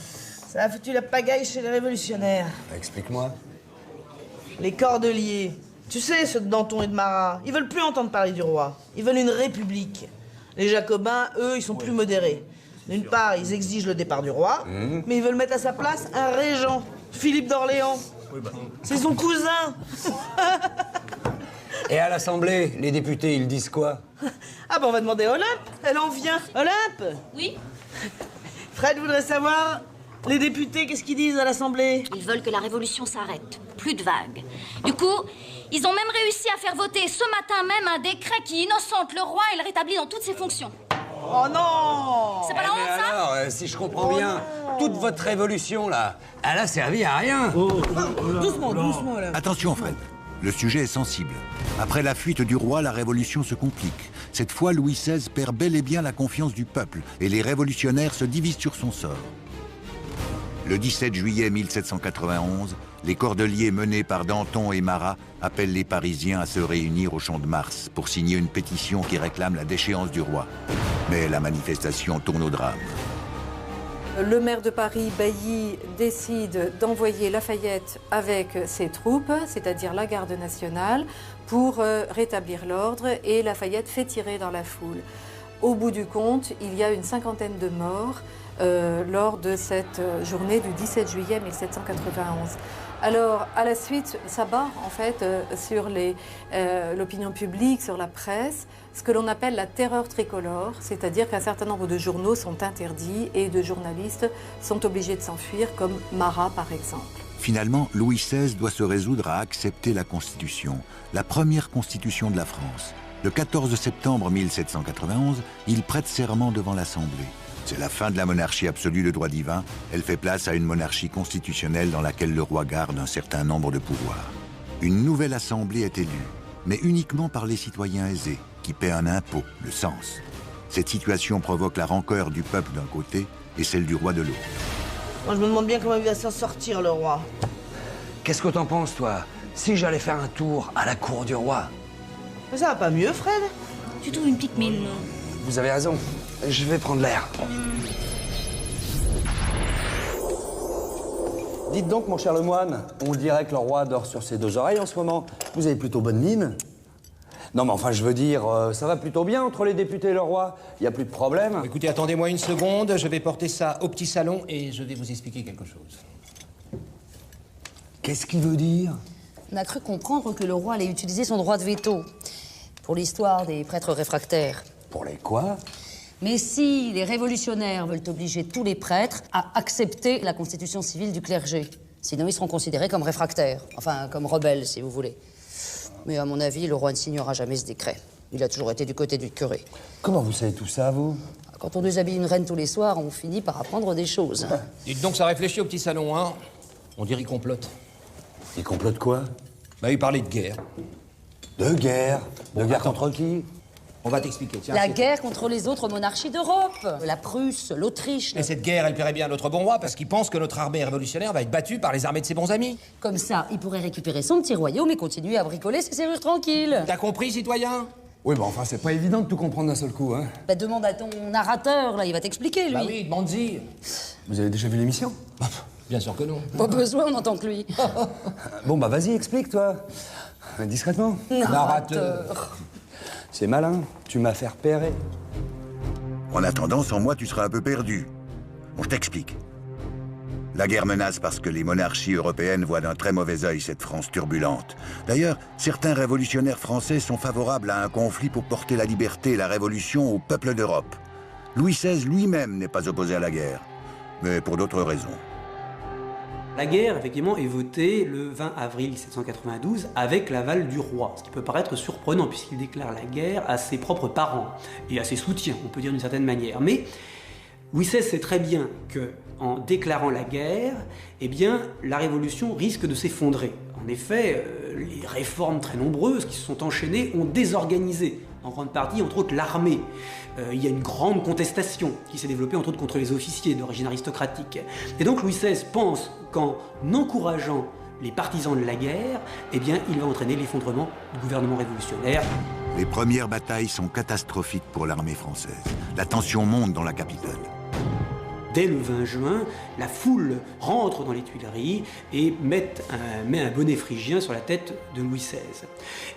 Ça a foutu la pagaille chez les révolutionnaires. Explique-moi. Les Cordeliers. Tu sais, ceux de Danton et de Marat, ils veulent plus entendre parler du roi. Ils veulent une république. Les Jacobins, eux, ils sont plus modérés. D'une part, ils exigent le départ du roi, mais ils veulent mettre à sa place un régent, Philippe d'Orléans. C'est son cousin. Et à l'Assemblée, les députés, ils disent quoi? Ah ben on va demander à Olympe, elle en vient. Olympe? Oui? Fred voudrait savoir, les députés, qu'est-ce qu'ils disent à l'Assemblée? Ils veulent que la révolution s'arrête. Plus de vagues. Du coup, ils ont même réussi à faire voter ce matin même un décret qui innocente le roi et le rétablit dans toutes ses fonctions. Oh non! C'est pas la honte, ça? Alors, si je comprends bien, toute votre révolution, là, elle a servi à rien. Doucement, doucement, là. Attention, Fred. Le sujet est sensible. Après la fuite du roi, la révolution se complique. Cette fois, Louis XVI perd bel et bien la confiance du peuple et les révolutionnaires se divisent sur son sort. Le 17 juillet 1791, les Cordeliers menés par Danton et Marat appellent les Parisiens à se réunir au Champ de Mars pour signer une pétition qui réclame la déchéance du roi. Mais la manifestation tourne au drame. Le maire de Paris, Bailly, décide d'envoyer Lafayette avec ses troupes, c'est-à-dire la garde nationale, pour rétablir l'ordre, et Lafayette fait tirer dans la foule. Au bout du compte, il y a une cinquantaine de morts lors de cette journée du 17 juillet 1791. Alors, à la suite, ça bat en fait sur l'opinion publique, sur la presse, ce que l'on appelle la terreur tricolore, c'est-à-dire qu'un certain nombre de journaux sont interdits et de journalistes sont obligés de s'enfuir, comme Marat par exemple. Finalement, Louis XVI doit se résoudre à accepter la Constitution, la première Constitution de la France. Le 14 septembre 1791, il prête serment devant l'Assemblée. C'est la fin de la monarchie absolue de droit divin. Elle fait place à une monarchie constitutionnelle dans laquelle le roi garde un certain nombre de pouvoirs. Une nouvelle assemblée est élue, mais uniquement par les citoyens aisés, qui paient un impôt, le cens. Cette situation provoque la rancœur du peuple d'un côté et celle du roi de l'autre. Moi, je me demande bien comment il va s'en sortir, le roi. Qu'est-ce que t'en penses, toi? Si j'allais faire un tour à la cour du roi? Mais ça va pas mieux, Fred? Tu trouves une petite mine? Vous avez raison. Je vais prendre l'air. Dites donc, mon cher Lemoine, on dirait que le roi dort sur ses deux oreilles en ce moment. Vous avez plutôt bonne mine. Non, mais enfin, je veux dire, ça va plutôt bien entre les députés et le roi. Il n'y a plus de problème. Écoutez, attendez-moi une seconde, je vais porter ça au petit salon et je vais vous expliquer quelque chose. Qu'est-ce qu'il veut dire? On a cru comprendre que le roi allait utiliser son droit de veto pour l'histoire des prêtres réfractaires. Pour les quoi? Mais si les révolutionnaires veulent obliger tous les prêtres à accepter la constitution civile du clergé, sinon ils seront considérés comme réfractaires, enfin comme rebelles si vous voulez. Mais à mon avis, le roi ne signera jamais ce décret. Il a toujours été du côté du curé. Comment vous savez tout ça, vous? Quand on déshabille une reine tous les soirs, on finit par apprendre des choses. Dites donc, ça réfléchit au petit salon, hein? On dirait qu'il complote. Il complote quoi? Bah, il parlait de guerre. De guerre? De guerre contre qui? On va t'expliquer, tiens. La guerre contre les autres monarchies d'Europe. La Prusse, l'Autriche. Et cette guerre, elle plairait bien à notre bon roi parce qu'il pense que notre armée révolutionnaire va être battue par les armées de ses bons amis. Comme ça, il pourrait récupérer son petit royaume et continuer à bricoler ses serrures tranquilles. T'as compris, citoyen? Oui, bah enfin, c'est pas évident de tout comprendre d'un seul coup, hein. Bah, demande à ton narrateur, là, il va t'expliquer, lui. Bah oui, demande-y. Vous avez déjà vu l'émission? Bien sûr que non. Pas besoin, on entend que lui. Bon, bah vas-y, explique, toi. Discrètement. Narrateur. C'est malin, tu m'as fait repérer. En attendant, sans moi, tu seras un peu perdu. Bon, je t'explique. La guerre menace parce que les monarchies européennes voient d'un très mauvais œil cette France turbulente. D'ailleurs, certains révolutionnaires français sont favorables à un conflit pour porter la liberté et la révolution au peuple d'Europe. Louis XVI lui-même n'est pas opposé à la guerre, mais pour d'autres raisons. La guerre, effectivement, est votée le 20 avril 1792 avec l'aval du roi, ce qui peut paraître surprenant puisqu'il déclare la guerre à ses propres parents et à ses soutiens, on peut dire d'une certaine manière. Mais Louis XVI sait très bien que, en déclarant la guerre, eh bien, la révolution risque de s'effondrer. En effet, les réformes très nombreuses qui se sont enchaînées ont désorganisé, en grande partie, entre autres, l'armée. Il y a une grande contestation qui s'est développée, entre autres, contre les officiers d'origine aristocratique. Et donc Louis XVI pense qu'en encourageant les partisans de la guerre, eh bien, il va entraîner l'effondrement du gouvernement révolutionnaire. Les premières batailles sont catastrophiques pour l'armée française. La tension monte dans la capitale. Dès le 20 juin, la foule rentre dans les Tuileries et met un bonnet phrygien sur la tête de Louis XVI.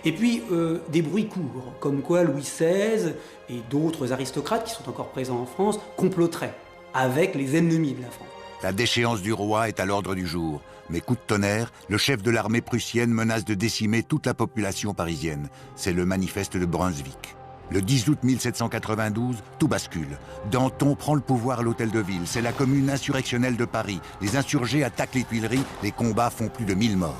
Et puis, des bruits courent, comme quoi Louis XVI et d'autres aristocrates qui sont encore présents en France comploteraient avec les ennemis de la France. La déchéance du roi est à l'ordre du jour. Mais coup de tonnerre, le chef de l'armée prussienne menace de décimer toute la population parisienne. C'est le manifeste de Brunswick. Le 10 août 1792, tout bascule. Danton prend le pouvoir à l'hôtel de ville. C'est la commune insurrectionnelle de Paris. Les insurgés attaquent les Tuileries. Les combats font plus de 1000 morts.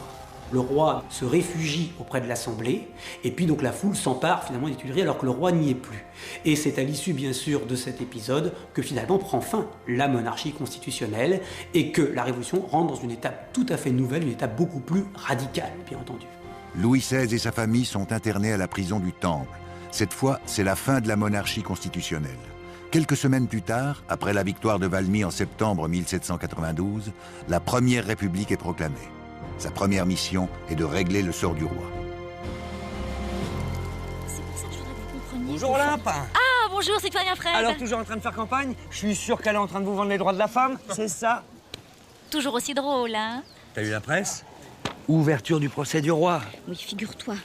Le roi se réfugie auprès de l'Assemblée, et puis donc la foule s'empare finalement des Tuileries alors que le roi n'y est plus. Et c'est à l'issue bien sûr de cet épisode que finalement prend fin la monarchie constitutionnelle et que la Révolution rentre dans une étape tout à fait nouvelle, une étape beaucoup plus radicale, bien entendu. Louis XVI et sa famille sont internés à la prison du Temple. Cette fois, c'est la fin de la monarchie constitutionnelle. Quelques semaines plus tard, après la victoire de Valmy en septembre 1792, la Première République est proclamée. Sa première mission est de régler le sort du roi. C'est pour ça que je voudrais que vous compreniez. Bonjour Olympe. Ah, bonjour, citoyen Fred. Alors, toujours en train de faire campagne? Je suis sûr qu'elle est en train de vous vendre les droits de la femme, c'est ça? Toujours aussi drôle, hein? T'as eu la presse? Ouverture du procès du roi. Oui, figure-toi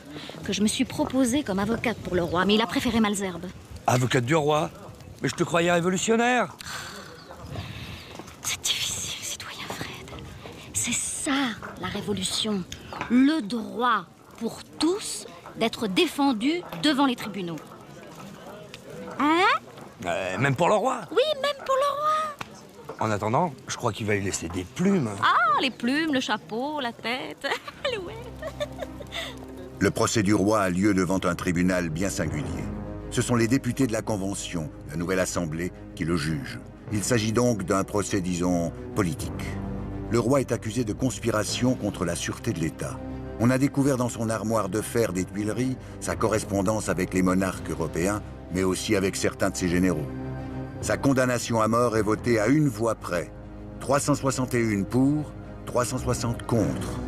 que je me suis proposée comme avocate pour le roi, mais il a préféré Malesherbes. Avocate du roi? Mais je te croyais révolutionnaire. C'est difficile, citoyen Fred. C'est ça, la révolution. Le droit pour tous d'être défendu devant les tribunaux. Hein? Même pour le roi? Oui, même pour le roi. En attendant, je crois qu'il va lui laisser des plumes. Ah, les plumes, le chapeau, la tête, l'alouette. Le procès du roi a lieu devant un tribunal bien singulier. Ce sont les députés de la Convention, la nouvelle Assemblée, qui le jugent. Il s'agit donc d'un procès, disons, politique. Le roi est accusé de conspiration contre la sûreté de l'État. On a découvert dans son armoire de fer des Tuileries sa correspondance avec les monarques européens, mais aussi avec certains de ses généraux. Sa condamnation à mort est votée à une voix près. 361 pour, 360 contre.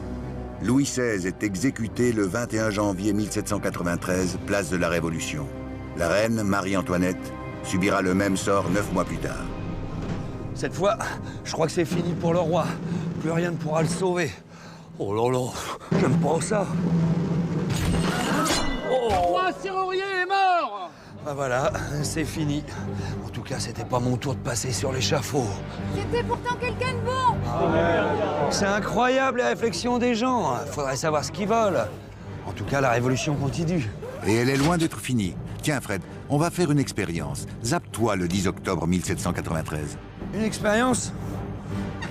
Louis XVI est exécuté le 21 janvier 1793, place de la Révolution. La reine, Marie-Antoinette, subira le même sort 9 mois plus tard. Cette fois, je crois que c'est fini pour le roi. Plus rien ne pourra le sauver. Oh là là, j'aime pas ça. Oh, serrurier est mort. Ah voilà, c'est fini. En tout cas, c'était pas mon tour de passer sur l'échafaud. C'était pourtant quelqu'un de bon. C'est incroyable les réflexions des gens. Faudrait savoir ce qu'ils veulent. En tout cas, la révolution continue. Et elle est loin d'être finie. Tiens, Fred, on va faire une expérience. Zappe-toi le 10 octobre 1793. Une expérience?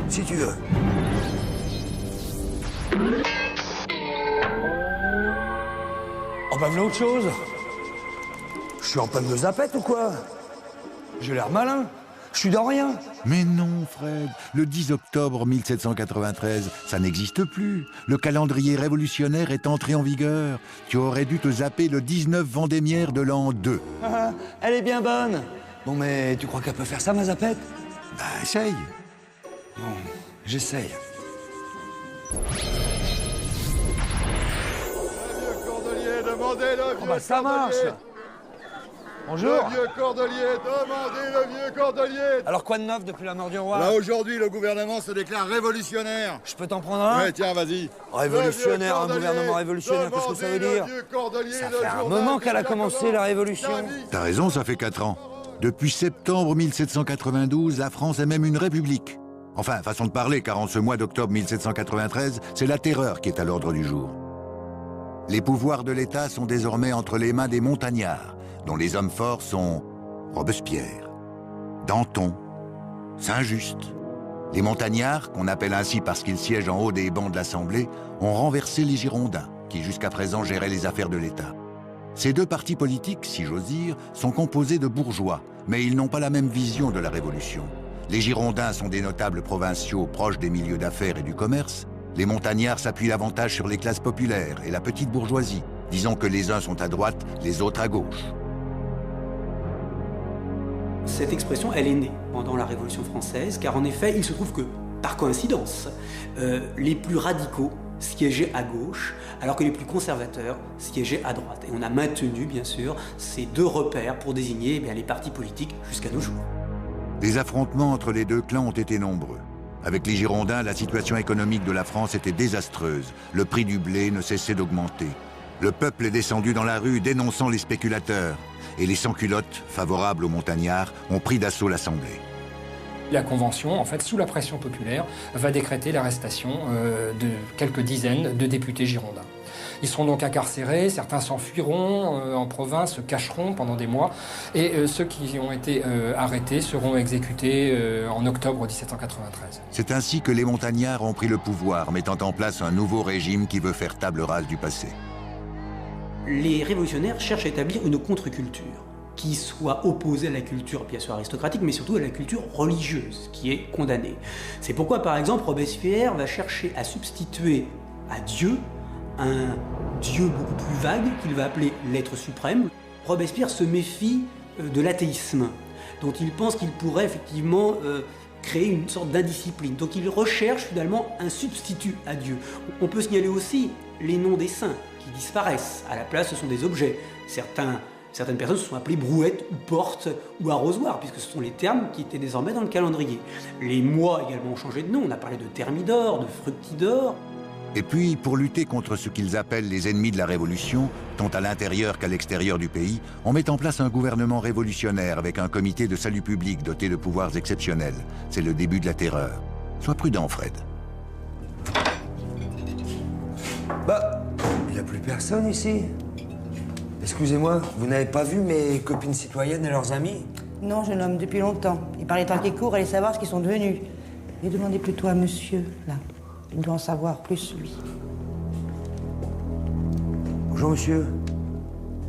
Si tu veux. Oh bah voilà autre chose. Je suis en panne de zapette ou quoi? J'ai l'air malin. Je suis dans rien. Mais non, Fred. Le 10 octobre 1793, ça n'existe plus. Le calendrier révolutionnaire est entré en vigueur. Tu aurais dû te zapper le 19 Vendémiaire de l'an 2. Ah, elle est bien bonne. Bon, mais tu crois qu'elle peut faire ça, ma zapette? Bah, essaye. Bon, j'essaye. Demandez le vieux Oh bah ça marche. Bonjour. Le vieux cordelier, demandez le vieux cordelier. Alors quoi de neuf depuis la mort du roi? Là aujourd'hui, le gouvernement se déclare révolutionnaire. Je peux t'en prendre un? Ouais, tiens, vas-y. Révolutionnaire, un gouvernement révolutionnaire, qu'est-ce que ça veut dire? Ça fait un moment qu'elle a commencé la révolution. T'as raison, ça fait 4 ans. Depuis septembre 1792, la France est même une république. Enfin, façon de parler, car en ce mois d'octobre 1793, c'est la terreur qui est à l'ordre du jour. Les pouvoirs de l'État sont désormais entre les mains des montagnards, dont les hommes forts sont Robespierre, Danton, Saint-Just. Les montagnards, qu'on appelle ainsi parce qu'ils siègent en haut des bancs de l'Assemblée, ont renversé les Girondins, qui jusqu'à présent géraient les affaires de l'État. Ces deux partis politiques, si j'ose dire, sont composés de bourgeois, mais ils n'ont pas la même vision de la Révolution. Les Girondins sont des notables provinciaux proches des milieux d'affaires et du commerce. Les montagnards s'appuient davantage sur les classes populaires et la petite bourgeoisie. Disons que les uns sont à droite, les autres à gauche. Cette expression, elle est née pendant la Révolution française, car en effet, il se trouve que, par coïncidence, les plus radicaux siégeaient à gauche, alors que les plus conservateurs siégeaient à droite. Et on a maintenu, bien sûr, ces deux repères pour désigner les partis politiques jusqu'à nos jours. Les affrontements entre les deux clans ont été nombreux. Avec les Girondins, la situation économique de la France était désastreuse. Le prix du blé ne cessait d'augmenter. Le peuple est descendu dans la rue dénonçant les spéculateurs. Et les sans-culottes, favorables aux montagnards, ont pris d'assaut l'Assemblée. La Convention, en fait, sous la pression populaire, va décréter l'arrestation de quelques dizaines de députés girondins. Ils seront donc incarcérés, certains s'enfuiront en province, se cacheront pendant des mois, et ceux qui ont été arrêtés seront exécutés en octobre 1793. C'est ainsi que les montagnards ont pris le pouvoir, mettant en place un nouveau régime qui veut faire table rase du passé. Les révolutionnaires cherchent à établir une contre-culture qui soit opposée à la culture, bien sûr, aristocratique, mais surtout à la culture religieuse, qui est condamnée. C'est pourquoi, par exemple, Robespierre va chercher à substituer à Dieu un Dieu beaucoup plus vague, qu'il va appeler l'être suprême. Robespierre se méfie de l'athéisme, dont il pense qu'il pourrait effectivement créer une sorte d'indiscipline. Donc il recherche finalement un substitut à Dieu. On peut signaler aussi les noms des saints qui disparaissent. À la place, ce sont des objets. Certaines personnes se sont appelées brouettes ou portes ou arrosoirs, puisque ce sont les termes qui étaient désormais dans le calendrier. Les mois également ont changé de nom. On a parlé de Thermidor, de Fructidor. Et puis, pour lutter contre ce qu'ils appellent les ennemis de la Révolution, tant à l'intérieur qu'à l'extérieur du pays, on met en place un gouvernement révolutionnaire avec un comité de salut public doté de pouvoirs exceptionnels. C'est le début de la terreur. Sois prudent, Fred. Bah, il n'y a plus personne ici. Excusez-moi, vous n'avez pas vu mes copines citoyennes et leurs amis? Non, jeune homme, depuis longtemps. Et par les temps qui courent, allez savoir ce qu'ils sont devenus. Et demandez plutôt à monsieur, là. Il doit en savoir plus, lui. Bonjour, monsieur.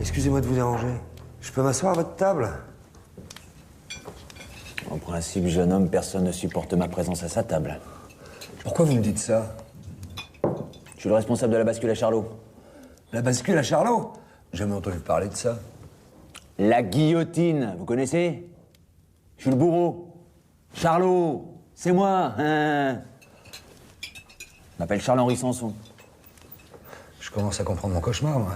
Excusez-moi de vous déranger. Je peux m'asseoir à votre table? En principe, jeune homme, personne ne supporte ma présence à sa table. Pourquoi vous me dites ça? Je suis le responsable de la bascule à Charlot. La bascule à Charlot? Jamais entendu parler de ça. La guillotine, vous connaissez? Je suis le bourreau. Charlot, c'est moi, hein? Je m'appelle Charles-Henri Sanson. Je commence à comprendre mon cauchemar, moi.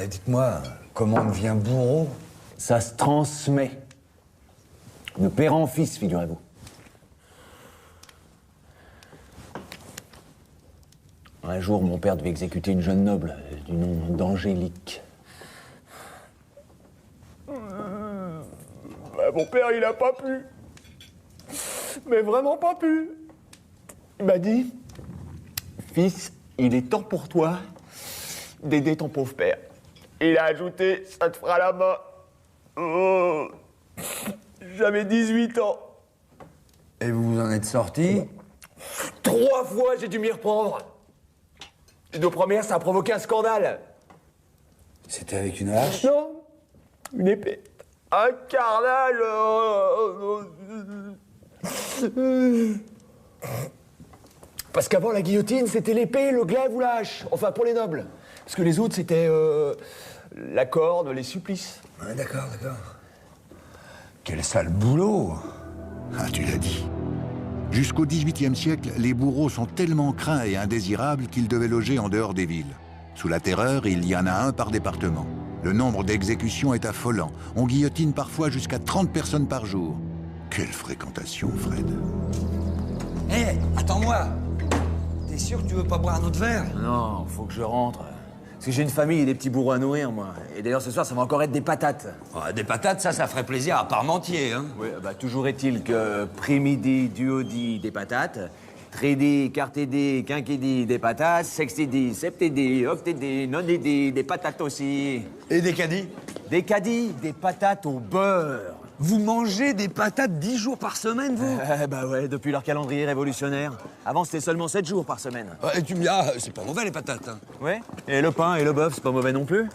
Dites-moi, comment on devient bourreau? Ça se transmet. De père en fils, figurez-vous. Un jour, mon père devait exécuter une jeune noble du nom d'Angélique. Mon père, il a pas pu. Mais vraiment pas pu. Il m'a dit, fils, il est temps pour toi d'aider ton pauvre père. Il a ajouté, ça te fera la main. Oh, j'avais 18 ans. Et vous vous en êtes sorti? 3 fois, j'ai dû m'y reprendre. Les 2 premières, ça a provoqué un scandale. C'était avec une hache? Non, une épée. Un carnage. Parce qu'avant, la guillotine, c'était l'épée, le glaive ou la hache. Enfin, pour les nobles. Parce que les autres, c'était la corde, les supplices. Ouais, d'accord. Quel sale boulot! Ah, tu l'as dit. Jusqu'au XVIIIe siècle, les bourreaux sont tellement craints et indésirables qu'ils devaient loger en dehors des villes. Sous la Terreur, il y en a un par département. Le nombre d'exécutions est affolant. On guillotine parfois jusqu'à 30 personnes par jour. Quelle fréquentation, Fred. Hé, attends-moi! T'es sûr que tu veux pas boire un autre verre? Non, faut que je rentre. Parce que j'ai une famille et des petits bourreaux à nourrir, moi. Et d'ailleurs, ce soir, ça va encore être des patates. Oh, des patates, ça ferait plaisir à Parmentier, hein? Oui, bah, toujours est-il que pré-midi, duodie, des patates. Tridie, quartidie, quinquidie, des patates. Sextidie, septidie, octidie, nonidie, des patates aussi. Et des caddies? Des caddies, des patates au beurre. Vous mangez des patates 10 jours par semaine, vous? Bah ouais, depuis leur calendrier révolutionnaire. Avant, c'était seulement 7 jours par semaine. Et tu me dis, ah, c'est pas mauvais, les patates, hein? Ouais, et le pain et le bœuf, c'est pas mauvais non plus.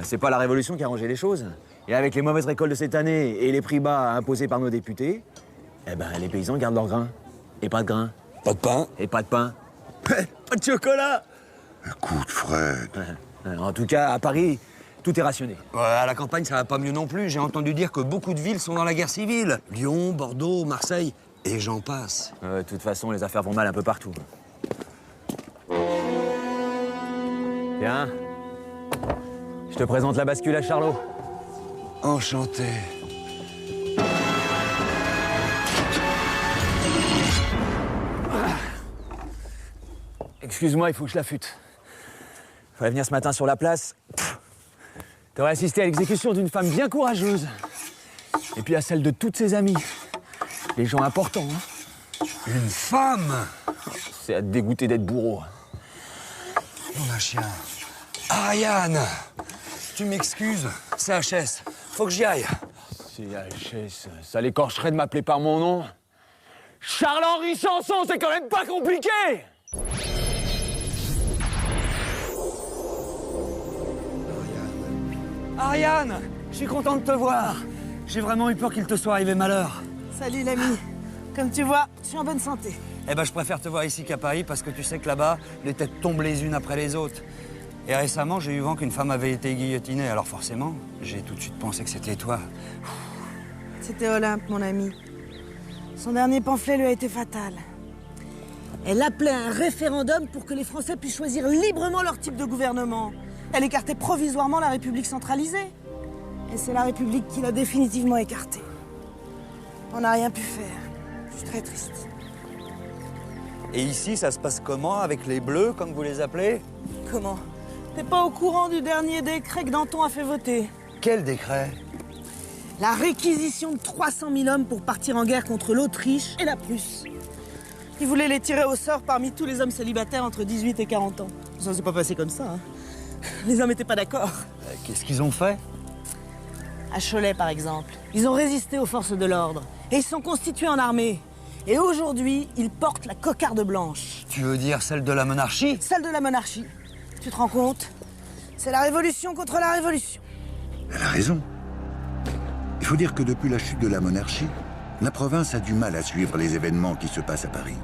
C'est pas la révolution qui a arrangé les choses. Et avec les mauvaises récoltes de cette année et les prix bas imposés par nos députés, eh ben, les paysans gardent leur grain. Et pas de grain. Pas de pain? Et pas de pain. Pas de chocolat. Écoute, Fred. En tout cas, à Paris, tout est rationné. Ouais, à la campagne, ça va pas mieux non plus. J'ai entendu dire que beaucoup de villes sont dans la guerre civile. Lyon, Bordeaux, Marseille, et j'en passe. De toute façon, les affaires vont mal un peu partout. Tiens, je te présente la bascule à Charlot. Enchanté. Excuse-moi, il faut que je l'affûte. Fallait venir ce matin sur la place. T'aurais assisté à l'exécution d'une femme bien courageuse. Et puis à celle de toutes ses amies. Les gens importants, hein. Une femme? C'est à te dégoûter d'être bourreau. Mon un chien. Ariane! Tu m'excuses, CHS. Faut que j'y aille. CHS, ça l'écorcherait de m'appeler par mon nom. Charles-Henri Sanson, c'est quand même pas compliqué! Ariane, je suis content de te voir. J'ai vraiment eu peur qu'il te soit arrivé malheur. Salut l'ami. Comme tu vois, je suis en bonne santé. Eh ben, je préfère te voir ici qu'à Paris parce que tu sais que là-bas, les têtes tombent les unes après les autres. Et récemment, j'ai eu vent qu'une femme avait été guillotinée. Alors forcément, j'ai tout de suite pensé que c'était toi. C'était Olympe, mon ami. Son dernier pamphlet lui a été fatal. Elle appelait un référendum pour que les Français puissent choisir librement leur type de gouvernement. Elle écartait provisoirement la République centralisée. Et c'est la République qui l'a définitivement écartée. On n'a rien pu faire. Je suis très triste. Et ici, ça se passe comment avec les Bleus, comme vous les appelez? Comment? T'es pas au courant du dernier décret que Danton a fait voter? Quel décret? La réquisition de 300 000 hommes pour partir en guerre contre l'Autriche et la Prusse. Il voulait les tirer au sort parmi tous les hommes célibataires entre 18 et 40 ans. Ça s'est pas passé comme ça, hein. Les hommes n'étaient pas d'accord. Qu'est-ce qu'ils ont fait? À Cholet, par exemple, ils ont résisté aux forces de l'ordre. Et ils sont constitués en armée. Et aujourd'hui, ils portent la cocarde blanche. Tu veux dire celle de la monarchie? Celle de la monarchie. Tu te rends compte? C'est la révolution contre la révolution. Elle a raison. Il faut dire que depuis la chute de la monarchie, la province a du mal à suivre les événements qui se passent à Paris.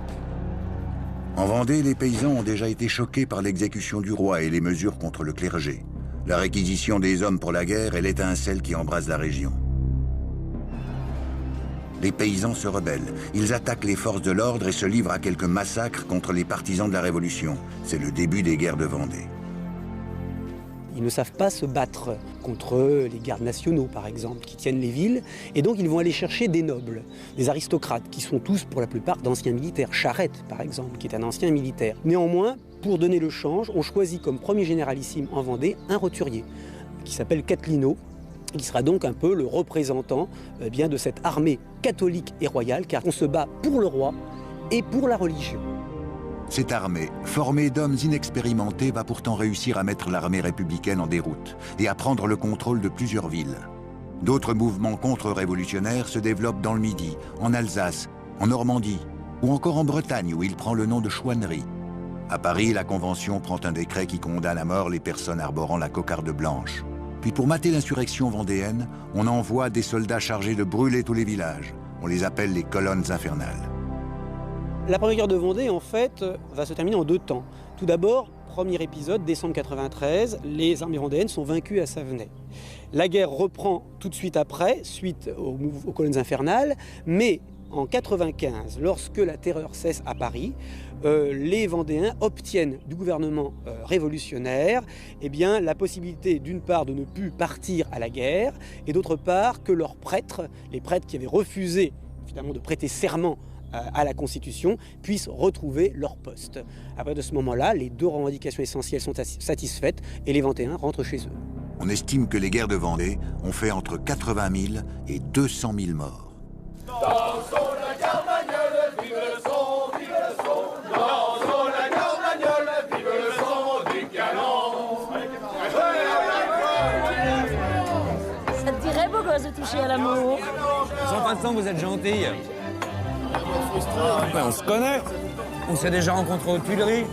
En Vendée, les paysans ont déjà été choqués par l'exécution du roi et les mesures contre le clergé. La réquisition des hommes pour la guerre est l'étincelle qui embrase la région. Les paysans se rebellent. Ils attaquent les forces de l'ordre et se livrent à quelques massacres contre les partisans de la Révolution. C'est le début des guerres de Vendée. Ils ne savent pas se battre contre les gardes nationaux, par exemple, qui tiennent les villes. Et donc, ils vont aller chercher des nobles, des aristocrates, qui sont tous, pour la plupart, d'anciens militaires. Charette, par exemple, qui est un ancien militaire. Néanmoins, pour donner le change, on choisit comme premier généralissime en Vendée un roturier, qui s'appelle Catelino, Il sera donc un peu le représentant bien de cette armée catholique et royale, car on se bat pour le roi et pour la religion. Cette armée, formée d'hommes inexpérimentés, va pourtant réussir à mettre l'armée républicaine en déroute et à prendre le contrôle de plusieurs villes. D'autres mouvements contre-révolutionnaires se développent dans le Midi, en Alsace, en Normandie, ou encore en Bretagne, où il prend le nom de chouannerie. À Paris, la Convention prend un décret qui condamne à mort les personnes arborant la cocarde blanche. Puis pour mater l'insurrection vendéenne, on envoie des soldats chargés de brûler tous les villages. On les appelle les colonnes infernales. La première guerre de Vendée, en fait, va se terminer en 2 temps. Tout d'abord, premier épisode, décembre 93, les armées vendéennes sont vaincues à Savenay. La guerre reprend tout de suite après, suite aux colonnes infernales, mais en 95, lorsque la terreur cesse à Paris, les Vendéens obtiennent du gouvernement révolutionnaire la possibilité d'une part de ne plus partir à la guerre et d'autre part que leurs prêtres, les prêtres qui avaient refusé finalement de prêter serment à la Constitution, puissent retrouver leur poste. À partir de ce moment-là, les 2 revendications essentielles sont satisfaites et les Vendéens rentrent chez eux. On estime que les guerres de Vendée ont fait entre 80 000 et 200 000 morts. Dansons la carmagnole, vive le son, vive le son. Dansons la carmagnole, vive le son du canon. Ça te dirait, beau gosse, de toucher à l'amour? Sans pas de temps, vous êtes gentil. Ouais, on se connaît. On s'est déjà rencontrés aux Tuileries.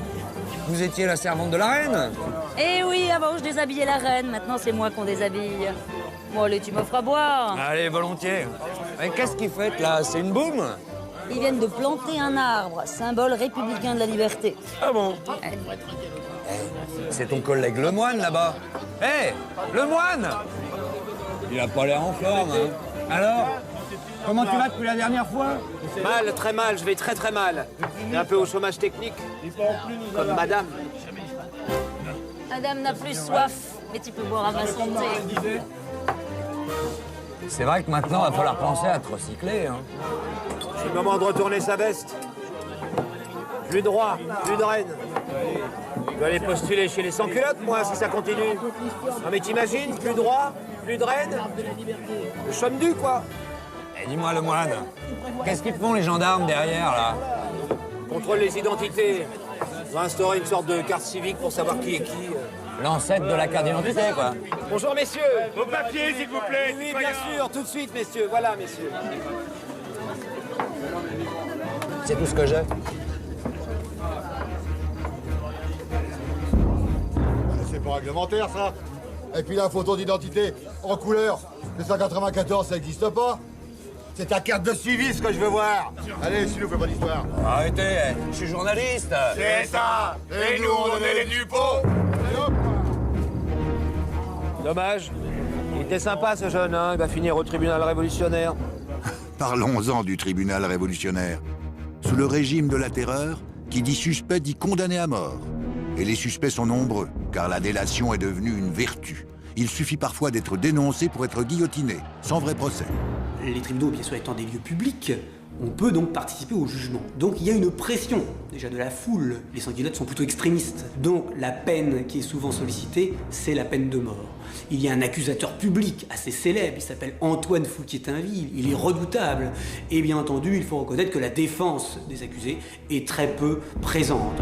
Vous étiez la servante de la reine. Eh oui, avant je déshabillais la reine, maintenant c'est moi qu'on déshabille. Bon, allez, tu m'offres à boire. Allez, volontiers. Mais qu'est-ce qu'ils font là? C'est une boum? Ils viennent de planter un arbre, symbole républicain de la liberté. Ah bon? C'est ton collègue Lemoine là-bas. Hé, Lemoine! Il a pas l'air en forme, hein. Alors? Comment tu vas depuis la dernière fois? Mal, très mal, je vais très très mal. Un peu au chômage technique, comme madame. Madame n'a plus soif, mais tu peux boire à ma santé. C'est vrai que maintenant, il va falloir penser à te recycler, hein. C'est le moment de retourner sa veste. Plus de roi, plus de reine. Je vais aller postuler chez les sans-culottes, moi, si ça continue. Non mais t'imagines, plus de roi, plus de reine. Le chôme-du, quoi. Eh, dis-moi, Lemoine, qu'est-ce qu'ils font les gendarmes derrière, là? Contrôle les identités. Ils ont instauré une sorte de carte civique pour savoir qui est qui. L'ancêtre de la carte d'identité, quoi. Bonjour, messieurs. Vos papiers, s'il vous plaît. Oui, bien sûr, tout de suite, messieurs. Voilà, messieurs. C'est tout ce que j'ai. C'est pas réglementaire, ça. Et puis la photo d'identité en couleur de 194, ça n'existe pas. C'est ta carte de suivi, ce que je veux voir. Allez, s'il nous fait pas d'histoire. Arrêtez, je suis journaliste. C'est ça. Et nous, on est les nupos. Dommage. Il était sympa, ce jeune, hein. Il va finir au tribunal révolutionnaire. Parlons-en du tribunal révolutionnaire. Sous le régime de la terreur, qui dit suspect dit condamné à mort. Et les suspects sont nombreux, car la délation est devenue une vertu. Il suffit parfois d'être dénoncé pour être guillotiné, sans vrai procès. Les tribunaux, bien sûr, étant des lieux publics, on peut donc participer au jugement. Donc il y a une pression, déjà de la foule. Les sans-culottes sont plutôt extrémistes. Donc la peine qui est souvent sollicitée, c'est la peine de mort. Il y a un accusateur public assez célèbre, il s'appelle Antoine Fouquier-Tinville, il est redoutable. Et bien entendu, il faut reconnaître que la défense des accusés est très peu présente.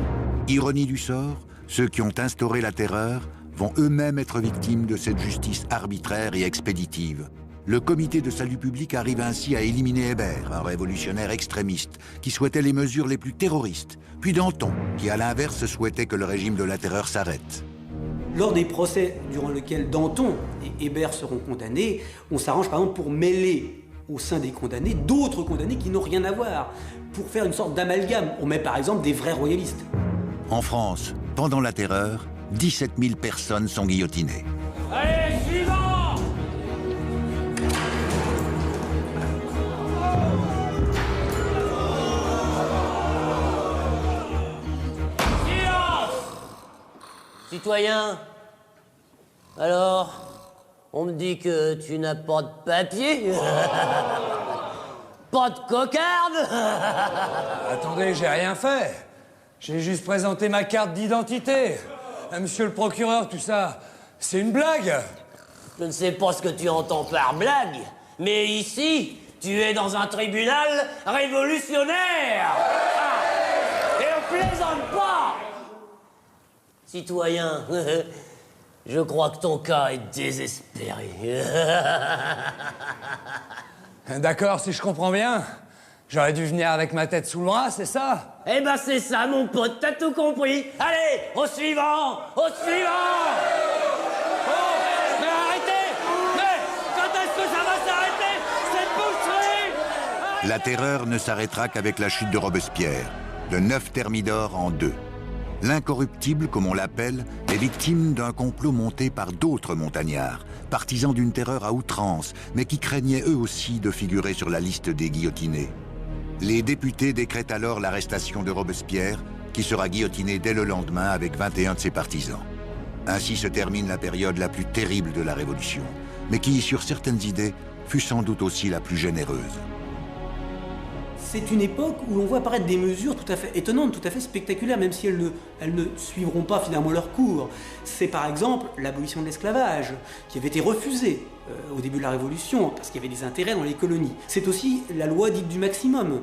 Ironie du sort, ceux qui ont instauré la terreur vont eux-mêmes être victimes de cette justice arbitraire et expéditive. Le comité de salut public arrive ainsi à éliminer Hébert, un révolutionnaire extrémiste, qui souhaitait les mesures les plus terroristes, puis Danton, qui à l'inverse souhaitait que le régime de la terreur s'arrête. Lors des procès durant lesquels Danton et Hébert seront condamnés, on s'arrange par exemple pour mêler au sein des condamnés d'autres condamnés qui n'ont rien à voir, pour faire une sorte d'amalgame. On met par exemple des vrais royalistes. En France, pendant la terreur, 17 000 personnes sont guillotinées. Allez, suivant! Citoyen, alors, on me dit que tu n'as pas de papier? Pas de cocarde? Attendez, j'ai rien fait. J'ai juste présenté ma carte d'identité. Monsieur le procureur, tout ça, c'est une blague. Je ne sais pas ce que tu entends par blague, mais ici, tu es dans un tribunal révolutionnaire. Ah, et on plaisante pas. Citoyen, je crois que ton cas est désespéré. D'accord, si je comprends bien, j'aurais dû venir avec ma tête sous le bras, c'est ça? Eh ben c'est ça, mon pote, t'as tout compris. Allez, au suivant, au suivant. Mais arrêtez! Mais quand est-ce que ça va s'arrêter, cette boucherie? La terreur ne s'arrêtera qu'avec la chute de Robespierre, le 9 Thermidor en 2. L'incorruptible, comme on l'appelle, est victime d'un complot monté par d'autres montagnards, partisans d'une terreur à outrance, mais qui craignaient eux aussi de figurer sur la liste des guillotinés. Les députés décrètent alors l'arrestation de Robespierre, qui sera guillotiné dès le lendemain avec 21 de ses partisans. Ainsi se termine la période la plus terrible de la Révolution, mais qui, sur certaines idées, fut sans doute aussi la plus généreuse. C'est une époque où l'on voit apparaître des mesures tout à fait étonnantes, tout à fait spectaculaires, même si elles ne suivront pas finalement leur cours. C'est par exemple l'abolition de l'esclavage, qui avait été refusée au début de la Révolution, parce qu'il y avait des intérêts dans les colonies. C'est aussi la loi dite du maximum,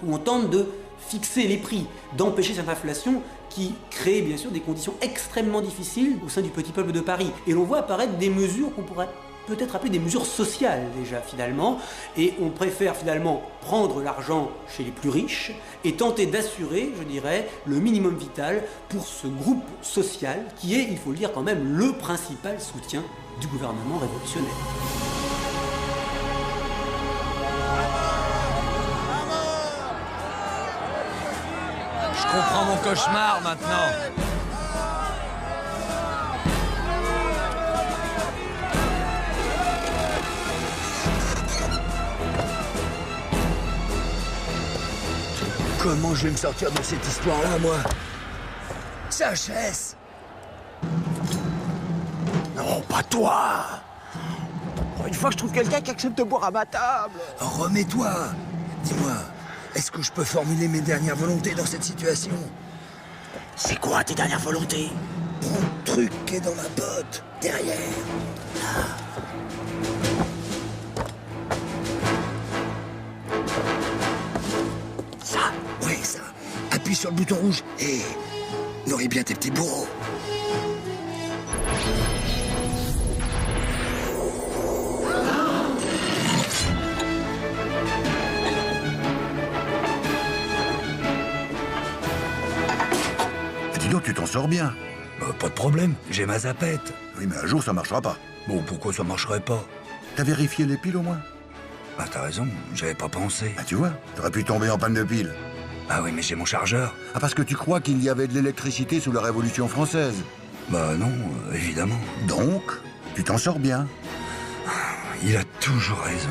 où on tente de fixer les prix, d'empêcher cette inflation qui crée bien sûr des conditions extrêmement difficiles au sein du petit peuple de Paris. Et l'on voit apparaître des mesures qu'on pourrait peut-être appeler des mesures sociales déjà finalement, et on préfère finalement prendre l'argent chez les plus riches et tenter d'assurer, je dirais, le minimum vital pour ce groupe social qui est, il faut le dire quand même, le principal soutien du gouvernement révolutionnaire. Je comprends mon cauchemar maintenant. Comment je vais me sortir de cette histoire-là, moi? Sachesse! Non, pas toi! Une fois que je trouve quelqu'un qui accepte de boire à ma table! Remets-toi! Dis-moi, est-ce que je peux formuler mes dernières volontés dans cette situation? C'est quoi tes dernières volontés? Prends le truc qui est dans ma botte, derrière. Là. Ça, ouais, ça. Appuie sur le bouton rouge et nourris bien tes petits bourreaux. Dis donc, tu t'en sors bien. Pas de problème, j'ai ma zapette. Oui, mais un jour, ça marchera pas. Bon, pourquoi ça marcherait pas? T'as vérifié les piles au moins? Bah, t'as raison, j'avais pas pensé. Ah, tu vois, t'aurais pu tomber en panne de piles. Ah oui, mais j'ai mon chargeur. Ah, parce que tu crois qu'il y avait de l'électricité sous la Révolution française? Bah non, évidemment. Donc, tu t'en sors bien. Il a toujours raison.